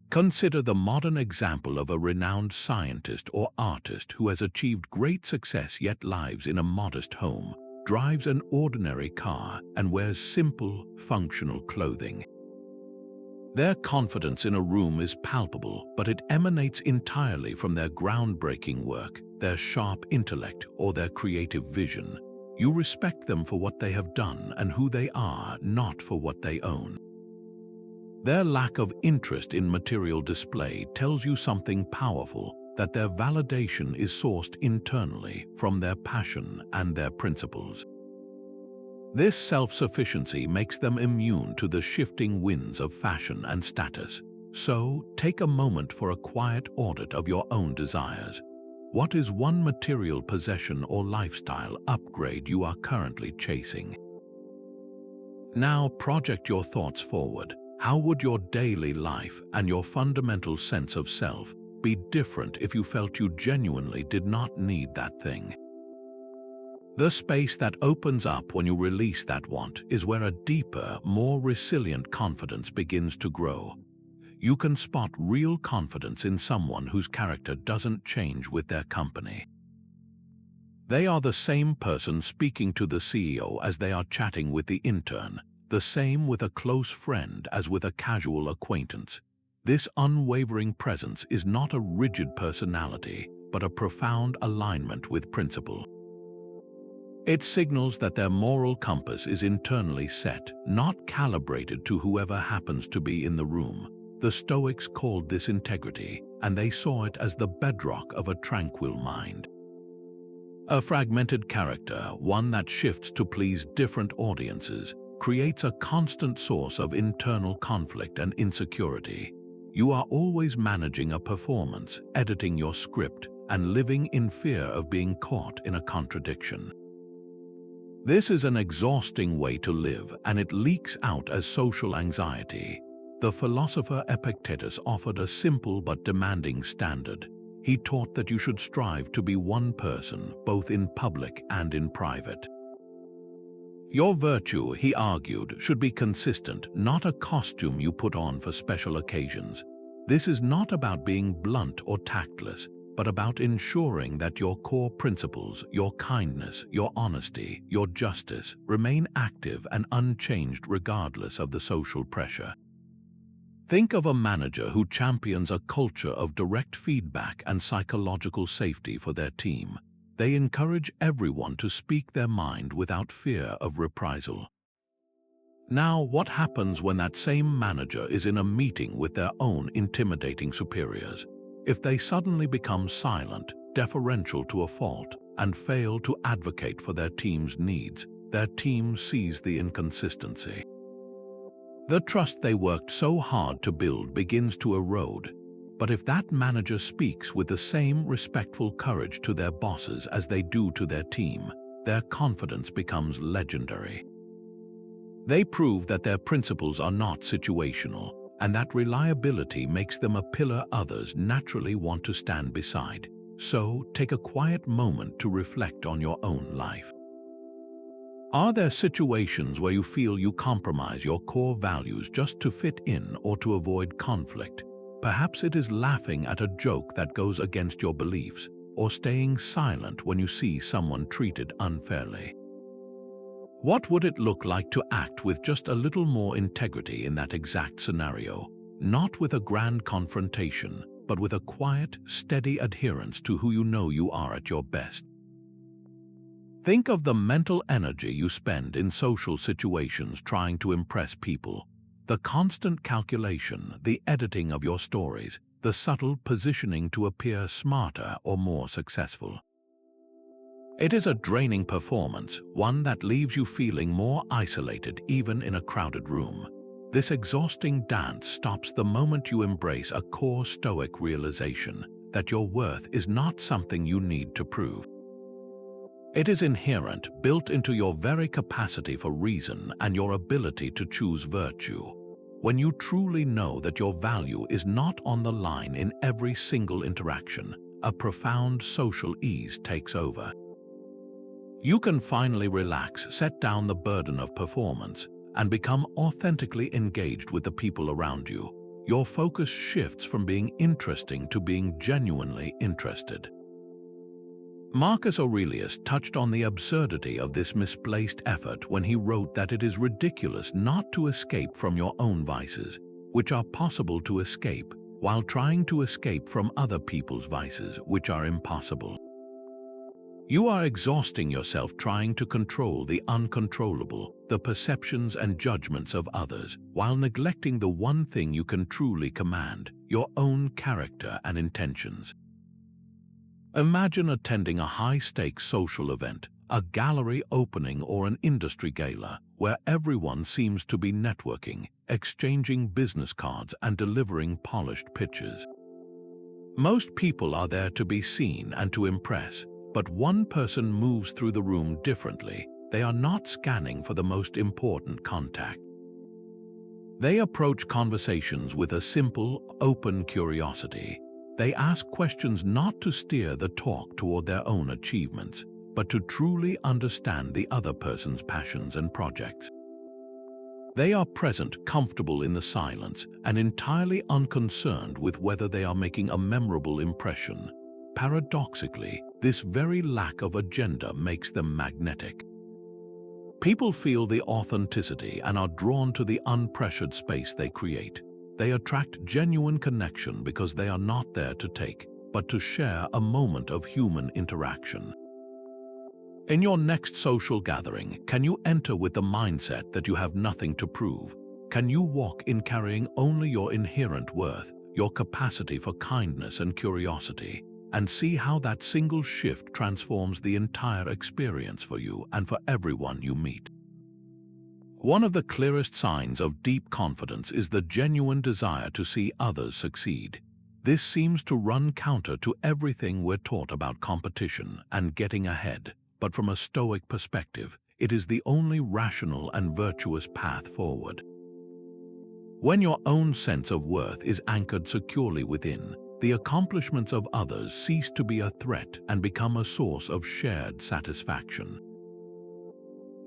Consider the modern example of a renowned scientist or artist who has achieved great success yet lives in a modest home, drives an ordinary car, and wears simple, functional clothing. Their confidence in a room is palpable, but it emanates entirely from their groundbreaking work, their sharp intellect, or their creative vision. You respect them for what they have done and who they are, not for what they own. Their lack of interest in material display tells you something powerful, that their validation is sourced internally from their passion and their principles. This self-sufficiency makes them immune to the shifting winds of fashion and status. So, take a moment for a quiet audit of your own desires. What is one material possession or lifestyle upgrade you are currently chasing? Now project your thoughts forward. How would your daily life and your fundamental sense of self be different if you felt you genuinely did not need that thing? The space that opens up when you release that want is where a deeper, more resilient confidence begins to grow. You can spot real confidence in someone whose character doesn't change with their company. They are the same person speaking to the CEO as they are chatting with the intern, the same with a close friend as with a casual acquaintance. This unwavering presence is not a rigid personality, but a profound alignment with principle. It signals that their moral compass is internally set, not calibrated to whoever happens to be in the room. The Stoics called this integrity, and they saw it as the bedrock of a tranquil mind. A fragmented character, one that shifts to please different audiences, creates a constant source of internal conflict and insecurity. You are always managing a performance, editing your script, and living in fear of being caught in a contradiction. This is an exhausting way to live, and it leaks out as social anxiety. The philosopher Epictetus offered a simple but demanding standard. He taught that you should strive to be one person, both in public and in private. Your virtue, he argued, should be consistent, not a costume you put on for special occasions. This is not about being blunt or tactless, but about ensuring that your core principles, your kindness, your honesty, your justice, remain active and unchanged regardless of the social pressure. Think of a manager who champions a culture of direct feedback and psychological safety for their team. They encourage everyone to speak their mind without fear of reprisal. Now, what happens when that same manager is in a meeting with their own intimidating superiors? If they suddenly become silent, deferential to a fault, and fail to advocate for their team's needs, their team sees the inconsistency. The trust they worked so hard to build begins to erode. But if that manager speaks with the same respectful courage to their bosses as they do to their team, their confidence becomes legendary. They prove that their principles are not situational, and that reliability makes them a pillar others naturally want to stand beside. So, take a quiet moment to reflect on your own life. Are there situations where you feel you compromise your core values just to fit in or to avoid conflict? Perhaps it is laughing at a joke that goes against your beliefs, or staying silent when you see someone treated unfairly. What would it look like to act with just a little more integrity in that exact scenario? Not with a grand confrontation, but with a quiet, steady adherence to who you know you are at your best. Think of the mental energy you spend in social situations trying to impress people. The constant calculation, the editing of your stories, the subtle positioning to appear smarter or more successful. It is a draining performance, one that leaves you feeling more isolated even in a crowded room. This exhausting dance stops the moment you embrace a core Stoic realization that your worth is not something you need to prove. It is inherent, built into your very capacity for reason and your ability to choose virtue. When you truly know that your value is not on the line in every single interaction, a profound social ease takes over. You can finally relax, set down the burden of performance, and become authentically engaged with the people around you. Your focus shifts from being interesting to being genuinely interested. Marcus Aurelius touched on the absurdity of this misplaced effort when he wrote that it is ridiculous not to escape from your own vices, which are possible to escape, while trying to escape from other people's vices, which are impossible. You are exhausting yourself trying to control the uncontrollable, the perceptions and judgments of others, while neglecting the one thing you can truly command, your own character and intentions. Imagine attending a high-stakes social event, a gallery opening or an industry gala, where everyone seems to be networking, exchanging business cards and delivering polished pitches. Most people are there to be seen and to impress, but one person moves through the room differently. They are not scanning for the most important contact. They approach conversations with a simple, open curiosity. They ask questions not to steer the talk toward their own achievements, but to truly understand the other person's passions and projects. They are present, comfortable in the silence, and entirely unconcerned with whether they are making a memorable impression. Paradoxically, this very lack of agenda makes them magnetic. People feel the authenticity and are drawn to the unpressured space they create. They attract genuine connection because they are not there to take, but to share a moment of human interaction. In your next social gathering, can you enter with the mindset that you have nothing to prove? Can you walk in carrying only your inherent worth, your capacity for kindness and curiosity, and see how that single shift transforms the entire experience for you and for everyone you meet? One of the clearest signs of deep confidence is the genuine desire to see others succeed. This seems to run counter to everything we're taught about competition and getting ahead, but from a Stoic perspective, it is the only rational and virtuous path forward. When your own sense of worth is anchored securely within, the accomplishments of others cease to be a threat and become a source of shared satisfaction.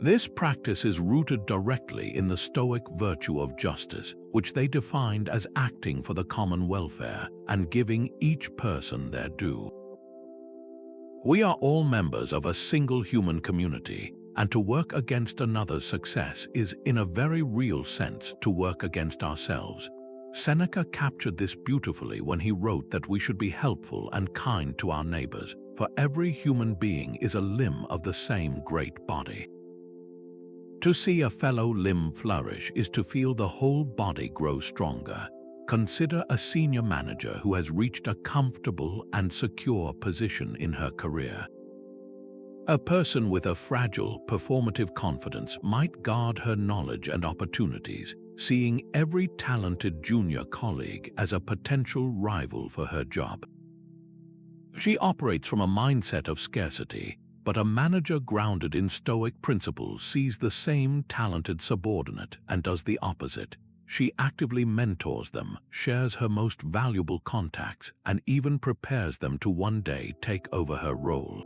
This practice is rooted directly in the Stoic virtue of justice, which they defined as acting for the common welfare and giving each person their due. We are all members of a single human community, and to work against another's success is, in a very real sense, to work against ourselves. Seneca captured this beautifully when he wrote that we should be helpful and kind to our neighbors, for every human being is a limb of the same great body. To see a fellow limb flourish is to feel the whole body grow stronger. Consider a senior manager who has reached a comfortable and secure position in her career. A person with a fragile, performative confidence might guard her knowledge and opportunities, seeing every talented junior colleague as a potential rival for her job. She operates from a mindset of scarcity, but a manager grounded in Stoic principles sees the same talented subordinate and does the opposite. She actively mentors them, shares her most valuable contacts, and even prepares them to one day take over her role.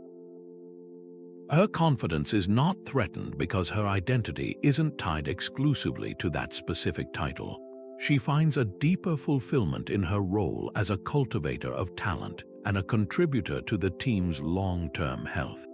Her confidence is not threatened because her identity isn't tied exclusively to that specific title. She finds a deeper fulfillment in her role as a cultivator of talent and a contributor to the team's long-term health.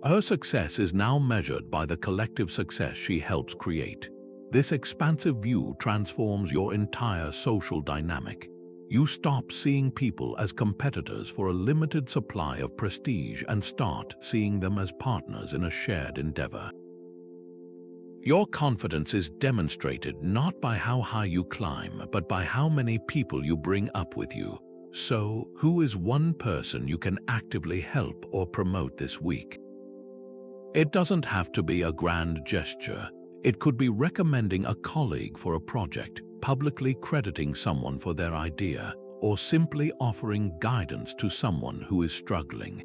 Her success is now measured by the collective success she helps create. This expansive view transforms your entire social dynamic. You stop seeing people as competitors for a limited supply of prestige and start seeing them as partners in a shared endeavor. Your confidence is demonstrated not by how high you climb, but by how many people you bring up with you. So, who is one person you can actively help or promote this week? It doesn't have to be a grand gesture. It could be recommending a colleague for a project, publicly crediting someone for their idea, or simply offering guidance to someone who is struggling.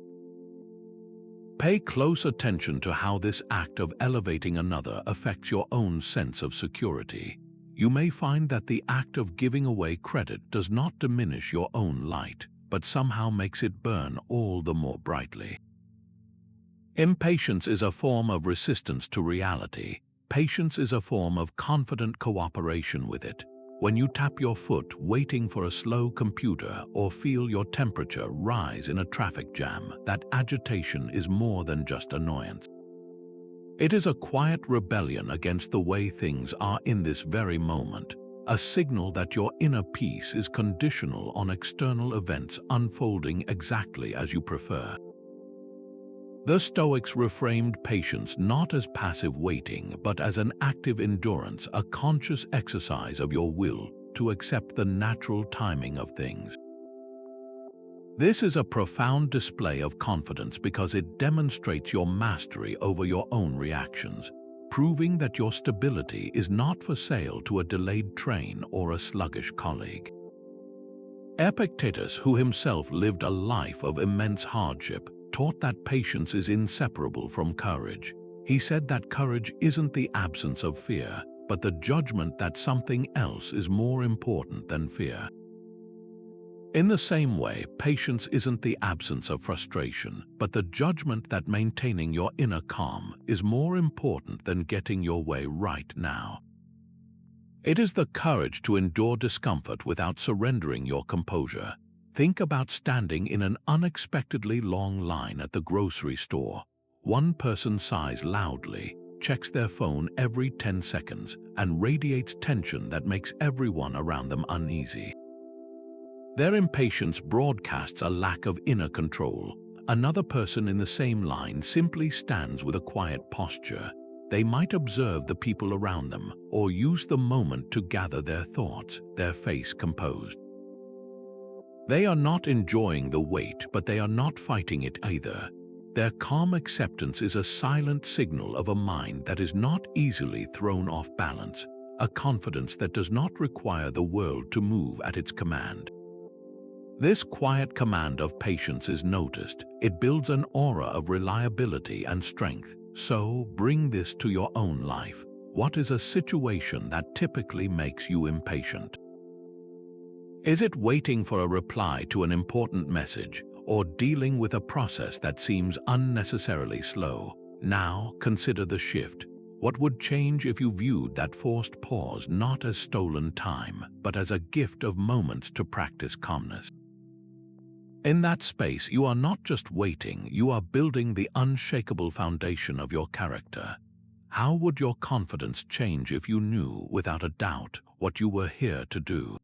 Pay close attention to how this act of elevating another affects your own sense of security. You may find that the act of giving away credit does not diminish your own light, but somehow makes it burn all the more brightly. Impatience is a form of resistance to reality. Patience is a form of confident cooperation with it. When you tap your foot waiting for a slow computer or feel your temperature rise in a traffic jam, that agitation is more than just annoyance. It is a quiet rebellion against the way things are in this very moment, a signal that your inner peace is conditional on external events unfolding exactly as you prefer. The Stoics reframed patience not as passive waiting, but as an active endurance, a conscious exercise of your will to accept the natural timing of things. This is a profound display of confidence because it demonstrates your mastery over your own reactions, proving that your stability is not for sale to a delayed train or a sluggish colleague. Epictetus, who himself lived a life of immense hardship, taught that patience is inseparable from courage. He said that courage isn't the absence of fear, but the judgment that something else is more important than fear. In the same way, patience isn't the absence of frustration, but the judgment that maintaining your inner calm is more important than getting your way right now. It is the courage to endure discomfort without surrendering your composure. Think about standing in an unexpectedly long line at the grocery store. One person sighs loudly, checks their phone every 10 seconds, and radiates tension that makes everyone around them uneasy. Their impatience broadcasts a lack of inner control. Another person in the same line simply stands with a quiet posture. They might observe the people around them or use the moment to gather their thoughts, their face composed. They are not enjoying the wait, but they are not fighting it either. Their calm acceptance is a silent signal of a mind that is not easily thrown off balance, a confidence that does not require the world to move at its command. This quiet command of patience is noticed. It builds an aura of reliability and strength. So, bring this to your own life. What is a situation that typically makes you impatient? Is it waiting for a reply to an important message, or dealing with a process that seems unnecessarily slow? Now, consider the shift. What would change if you viewed that forced pause not as stolen time, but as a gift of moments to practice calmness? In that space, you are not just waiting, you are building the unshakable foundation of your character. How would your confidence change if you knew, without a doubt, what you were here to do?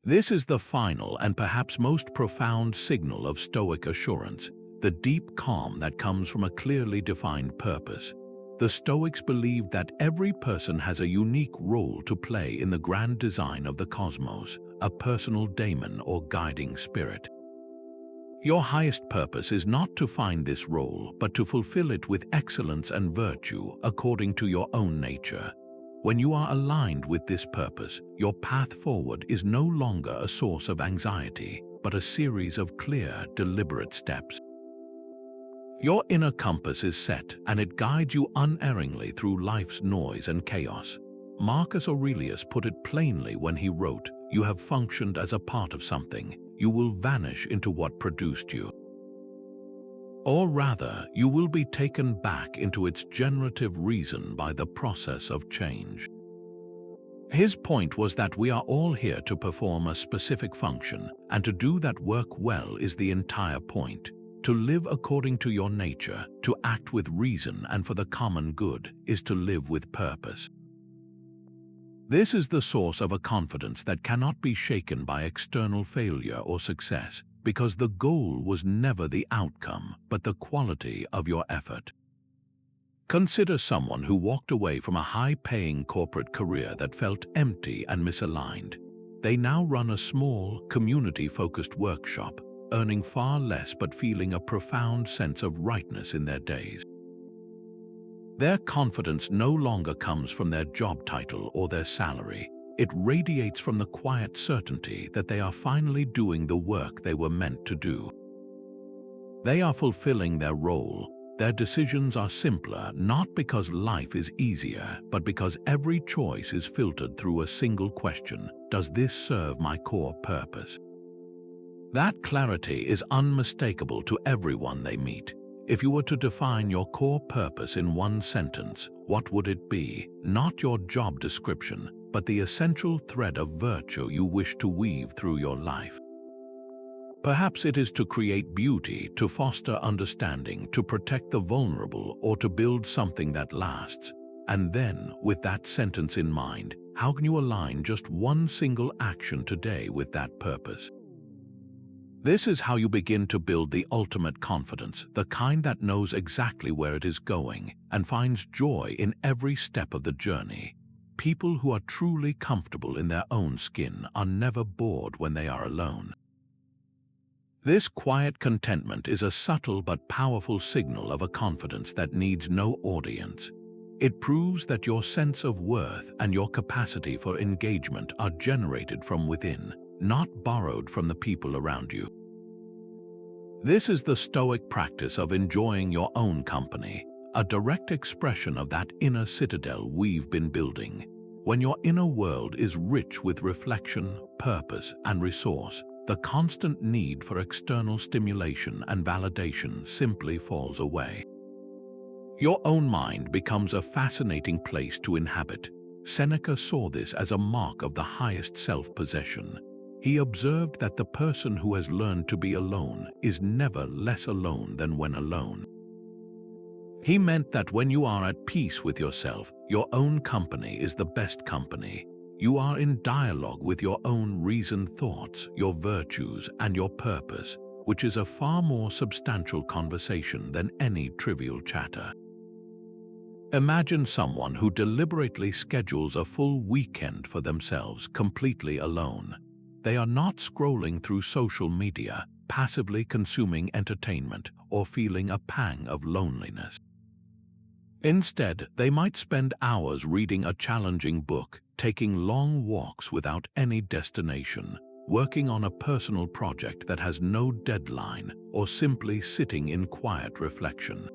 This is the final and perhaps most profound signal of Stoic assurance, the deep calm that comes from a clearly defined purpose. The Stoics believed that every person has a unique role to play in the grand design of the cosmos, a personal daemon or guiding spirit. Your highest purpose is not to find this role, but to fulfill it with excellence and virtue according to your own nature. When you are aligned with this purpose, your path forward is no longer a source of anxiety, but a series of clear, deliberate steps. Your inner compass is set, and it guides you unerringly through life's noise and chaos. Marcus Aurelius put it plainly when he wrote, "You have functioned as a part of something. You will vanish into what produced you." Or rather, you will be taken back into its generative reason by the process of change. His point was that we are all here to perform a specific function, and to do that work well is the entire point. To live according to your nature, to act with reason and for the common good, is to live with purpose. This is the source of a confidence that cannot be shaken by external failure or success, because the goal was never the outcome, but the quality of your effort. Consider someone who walked away from a high-paying corporate career that felt empty and misaligned. They now run a small, community-focused workshop, earning far less but feeling a profound sense of rightness in their days. Their confidence no longer comes from their job title or their salary. It radiates from the quiet certainty that they are finally doing the work they were meant to do. They are fulfilling their role. Their decisions are simpler, not because life is easier, but because every choice is filtered through a single question: does this serve my core purpose? That clarity is unmistakable to everyone they meet. If you were to define your core purpose in one sentence, what would it be? Not your job description, but the essential thread of virtue you wish to weave through your life. Perhaps it is to create beauty, to foster understanding, to protect the vulnerable, or to build something that lasts. And then, with that sentence in mind, how can you align just one single action today with that purpose? This is how you begin to build the ultimate confidence, the kind that knows exactly where it is going and finds joy in every step of the journey. People who are truly comfortable in their own skin are never bored when they are alone. This quiet contentment is a subtle but powerful signal of a confidence that needs no audience. It proves that your sense of worth and your capacity for engagement are generated from within, not borrowed from the people around you. This is the Stoic practice of enjoying your own company, a direct expression of that inner citadel we've been building. When your inner world is rich with reflection, purpose, and resource, the constant need for external stimulation and validation simply falls away. Your own mind becomes a fascinating place to inhabit. Seneca saw this as a mark of the highest self-possession. He observed that the person who has learned to be alone is never less alone than when alone. He meant that when you are at peace with yourself, your own company is the best company. You are in dialogue with your own reasoned thoughts, your virtues, and your purpose, which is a far more substantial conversation than any trivial chatter. Imagine someone who deliberately schedules a full weekend for themselves completely alone. They are not scrolling through social media, passively consuming entertainment, or feeling a pang of loneliness. Instead, they might spend hours reading a challenging book, taking long walks without any destination, working on a personal project that has no deadline, or simply sitting in quiet reflection.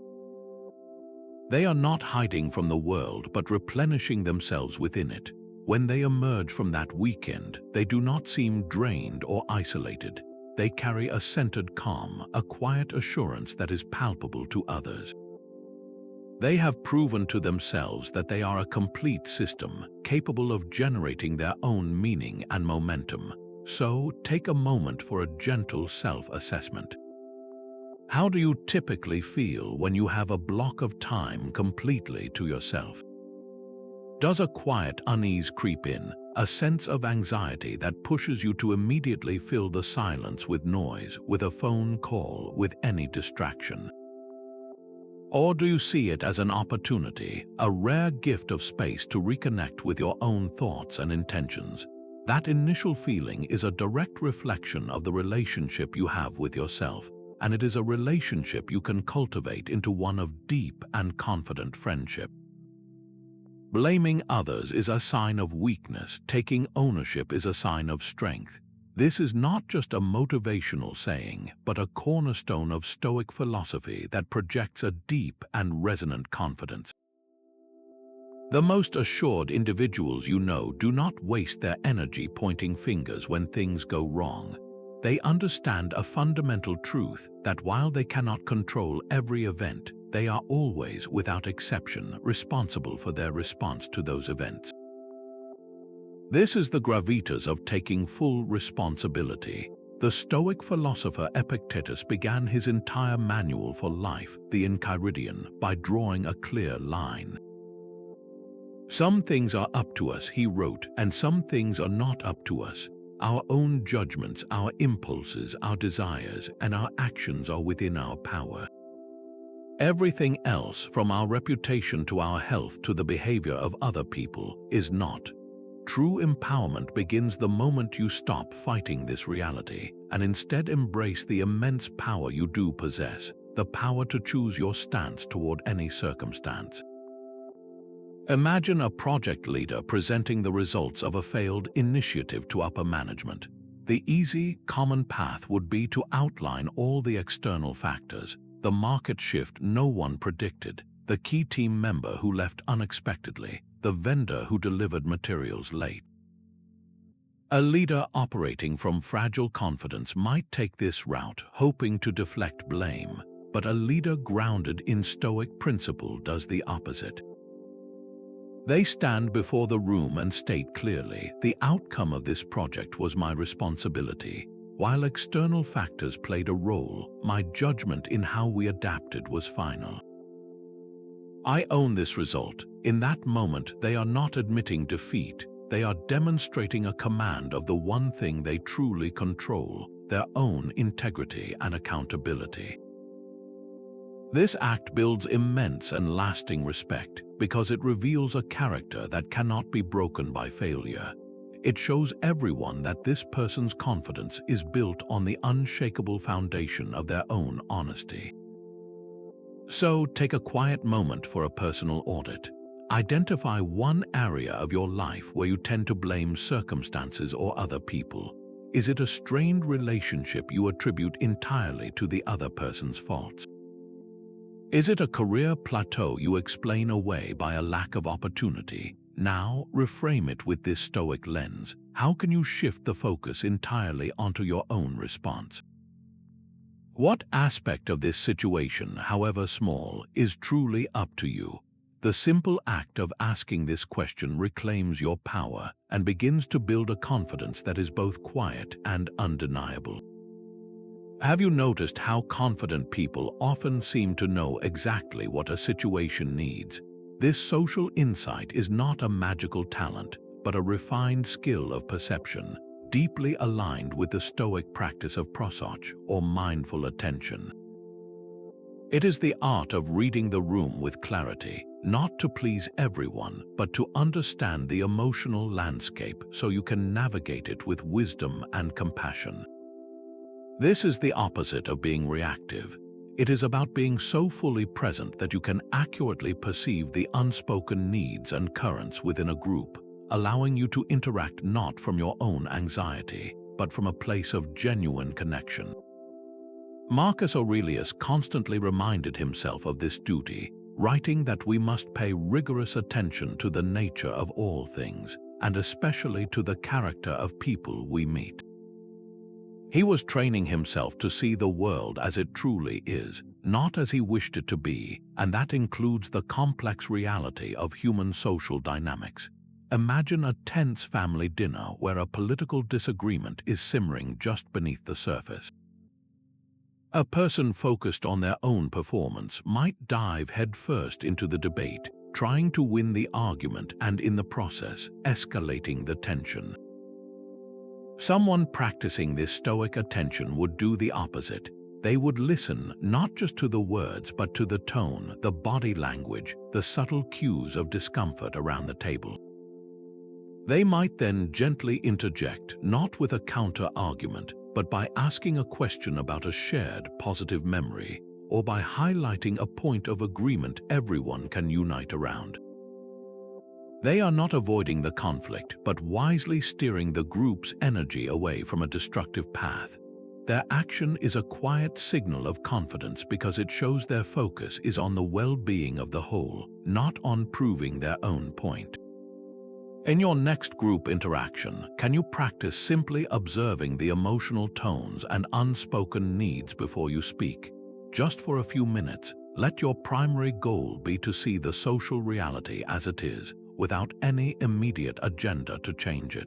They are not hiding from the world but replenishing themselves within it. When they emerge from that weekend, they do not seem drained or isolated. They carry a centered calm, a quiet assurance that is palpable to others. They have proven to themselves that they are a complete system, capable of generating their own meaning and momentum. So, take a moment for a gentle self-assessment. How do you typically feel when you have a block of time completely to yourself? Does a quiet unease creep in, a sense of anxiety that pushes you to immediately fill the silence with noise, with a phone call, with any distraction? Or do you see it as an opportunity, a rare gift of space to reconnect with your own thoughts and intentions? That initial feeling is a direct reflection of the relationship you have with yourself, and it is a relationship you can cultivate into one of deep and confident friendship. Blaming others is a sign of weakness. Taking ownership is a sign of strength. This is not just a motivational saying, but a cornerstone of Stoic philosophy that projects a deep and resonant confidence. The most assured individuals you know do not waste their energy pointing fingers when things go wrong. They understand a fundamental truth that while they cannot control every event, they are always, without exception, responsible for their response to those events. This is the gravitas of taking full responsibility. The Stoic philosopher Epictetus began his entire manual for life, the Enchiridion, by drawing a clear line. Some things are up to us, he wrote, and some things are not up to us. Our own judgments, our impulses, our desires, and our actions are within our power. Everything else, from our reputation to our health to the behavior of other people, is not. True empowerment begins the moment you stop fighting this reality and instead embrace the immense power you do possess, the power to choose your stance toward any circumstance. Imagine a project leader presenting the results of a failed initiative to upper management. The easy, common path would be to outline all the external factors, the market shift no one predicted, the key team member who left unexpectedly, the vendor who delivered materials late. A leader operating from fragile confidence might take this route, hoping to deflect blame, but a leader grounded in Stoic principle does the opposite. They stand before the room and state clearly, the outcome of this project was my responsibility. While external factors played a role, my judgment in how we adapted was final. I own this result. In that moment, they are not admitting defeat. They are demonstrating a command of the one thing they truly control, their own integrity and accountability. This act builds immense and lasting respect because it reveals a character that cannot be broken by failure. It shows everyone that this person's confidence is built on the unshakable foundation of their own honesty. So, take a quiet moment for a personal audit. Identify one area of your life where you tend to blame circumstances or other people. Is it a strained relationship you attribute entirely to the other person's faults? Is it a career plateau you explain away by a lack of opportunity? Now, reframe it with this Stoic lens. How can you shift the focus entirely onto your own response? What aspect of this situation, however small, is truly up to you? The simple act of asking this question reclaims your power and begins to build a confidence that is both quiet and undeniable. Have you noticed how confident people often seem to know exactly what a situation needs? This social insight is not a magical talent, but a refined skill of perception, deeply aligned with the Stoic practice of prosoph, or mindful attention. It is the art of reading the room with clarity, not to please everyone, but to understand the emotional landscape so you can navigate it with wisdom and compassion. This is the opposite of being reactive. It is about being so fully present that you can accurately perceive the unspoken needs and currents within a group, allowing you to interact not from your own anxiety, but from a place of genuine connection. Marcus Aurelius constantly reminded himself of this duty, writing that we must pay rigorous attention to the nature of all things, and especially to the character of people we meet. He was training himself to see the world as it truly is, not as he wished it to be, and that includes the complex reality of human social dynamics. Imagine a tense family dinner where a political disagreement is simmering just beneath the surface. A person focused on their own performance might dive headfirst into the debate, trying to win the argument and in the process, escalating the tension. Someone practicing this Stoic attention would do the opposite. They would listen not just to the words but to the tone, the body language, the subtle cues of discomfort around the table. They might then gently interject, not with a counter-argument, but by asking a question about a shared positive memory, or by highlighting a point of agreement everyone can unite around. They are not avoiding the conflict, but wisely steering the group's energy away from a destructive path. Their action is a quiet signal of confidence because it shows their focus is on the well-being of the whole, not on proving their own point. In your next group interaction, can you practice simply observing the emotional tones and unspoken needs before you speak? Just for a few minutes, let your primary goal be to see the social reality as it is, without any immediate agenda to change it.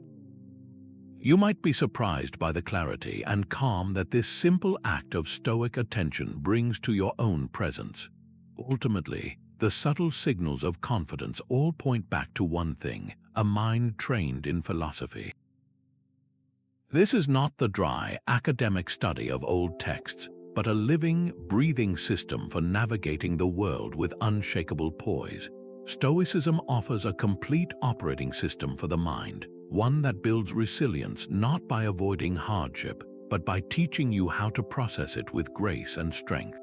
You might be surprised by the clarity and calm that this simple act of Stoic attention brings to your own presence. Ultimately, the subtle signals of confidence all point back to one thing: a mind trained in philosophy. This is not the dry, academic study of old texts, but a living, breathing system for navigating the world with unshakable poise. Stoicism offers a complete operating system for the mind, one that builds resilience not by avoiding hardship, but by teaching you how to process it with grace and strength.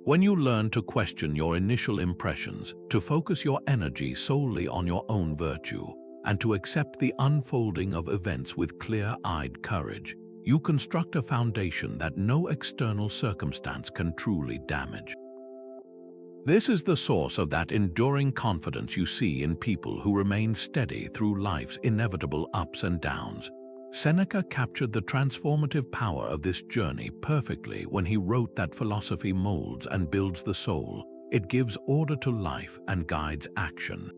When you learn to question your initial impressions, to focus your energy solely on your own virtue, and to accept the unfolding of events with clear-eyed courage, you construct a foundation that no external circumstance can truly damage. This is the source of that enduring confidence you see in people who remain steady through life's inevitable ups and downs. Seneca captured the transformative power of this journey perfectly when he wrote that philosophy molds and builds the soul. It gives order to life and guides action.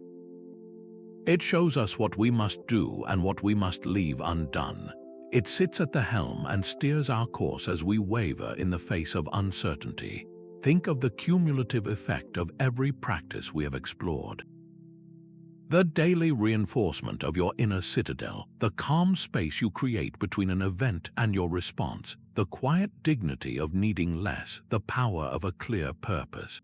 It shows us what we must do and what we must leave undone. It sits at the helm and steers our course as we waver in the face of uncertainty. Think of the cumulative effect of every practice we have explored. The daily reinforcement of your inner citadel, the calm space you create between an event and your response, the quiet dignity of needing less, the power of a clear purpose.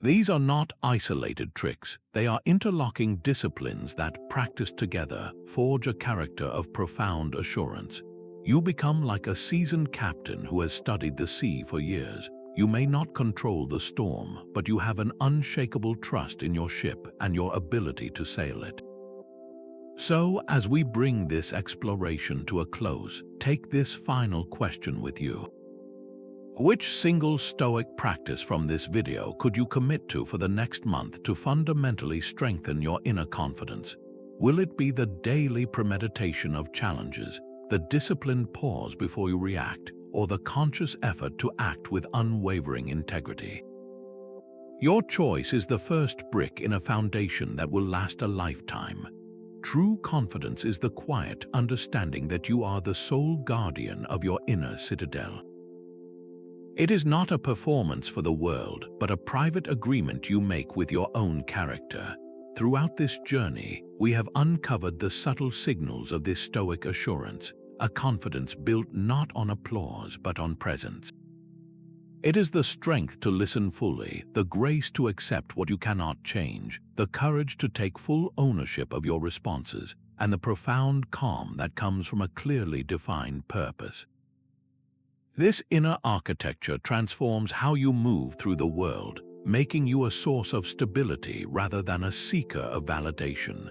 These are not isolated tricks, they are interlocking disciplines that, practiced together, forge a character of profound assurance. You become like a seasoned captain who has studied the sea for years. You may not control the storm, but you have an unshakable trust in your ship and your ability to sail it. So, as we bring this exploration to a close, take this final question with you. Which single Stoic practice from this video could you commit to for the next month to fundamentally strengthen your inner confidence? Will it be the daily premeditation of challenges, the disciplined pause before you react, or the conscious effort to act with unwavering integrity? Your choice is the first brick in a foundation that will last a lifetime. True confidence is the quiet understanding that you are the sole guardian of your inner citadel. It is not a performance for the world, but a private agreement you make with your own character. Throughout this journey, we have uncovered the subtle signals of this Stoic assurance, a confidence built not on applause but on presence. It is the strength to listen fully, the grace to accept what you cannot change, the courage to take full ownership of your responses, and the profound calm that comes from a clearly defined purpose. This inner architecture transforms how you move through the world, making you a source of stability rather than a seeker of validation.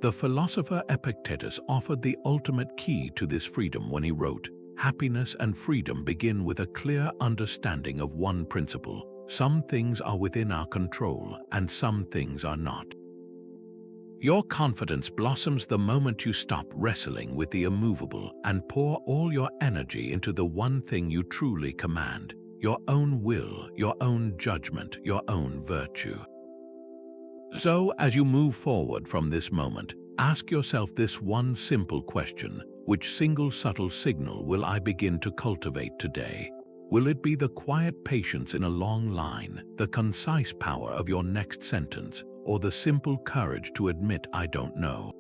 The philosopher Epictetus offered the ultimate key to this freedom when he wrote, "Happiness and freedom begin with a clear understanding of one principle: some things are within our control and some things are not." Your confidence blossoms the moment you stop wrestling with the immovable and pour all your energy into the one thing you truly command: your own will, your own judgment, your own virtue. So, as you move forward from this moment, ask yourself this one simple question: which single subtle signal will I begin to cultivate today? Will it be the quiet patience in a long line, the concise power of your next sentence, or the simple courage to admit I don't know?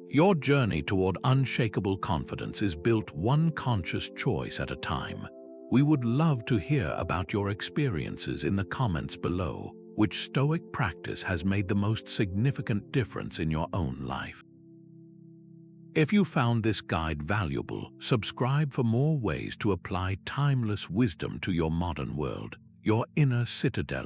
Your journey toward unshakable confidence is built one conscious choice at a time. We would love to hear about your experiences in the comments below. Which Stoic practice has made the most significant difference in your own life? If you found this guide valuable, subscribe for more ways to apply timeless wisdom to your modern world. Your inner citadel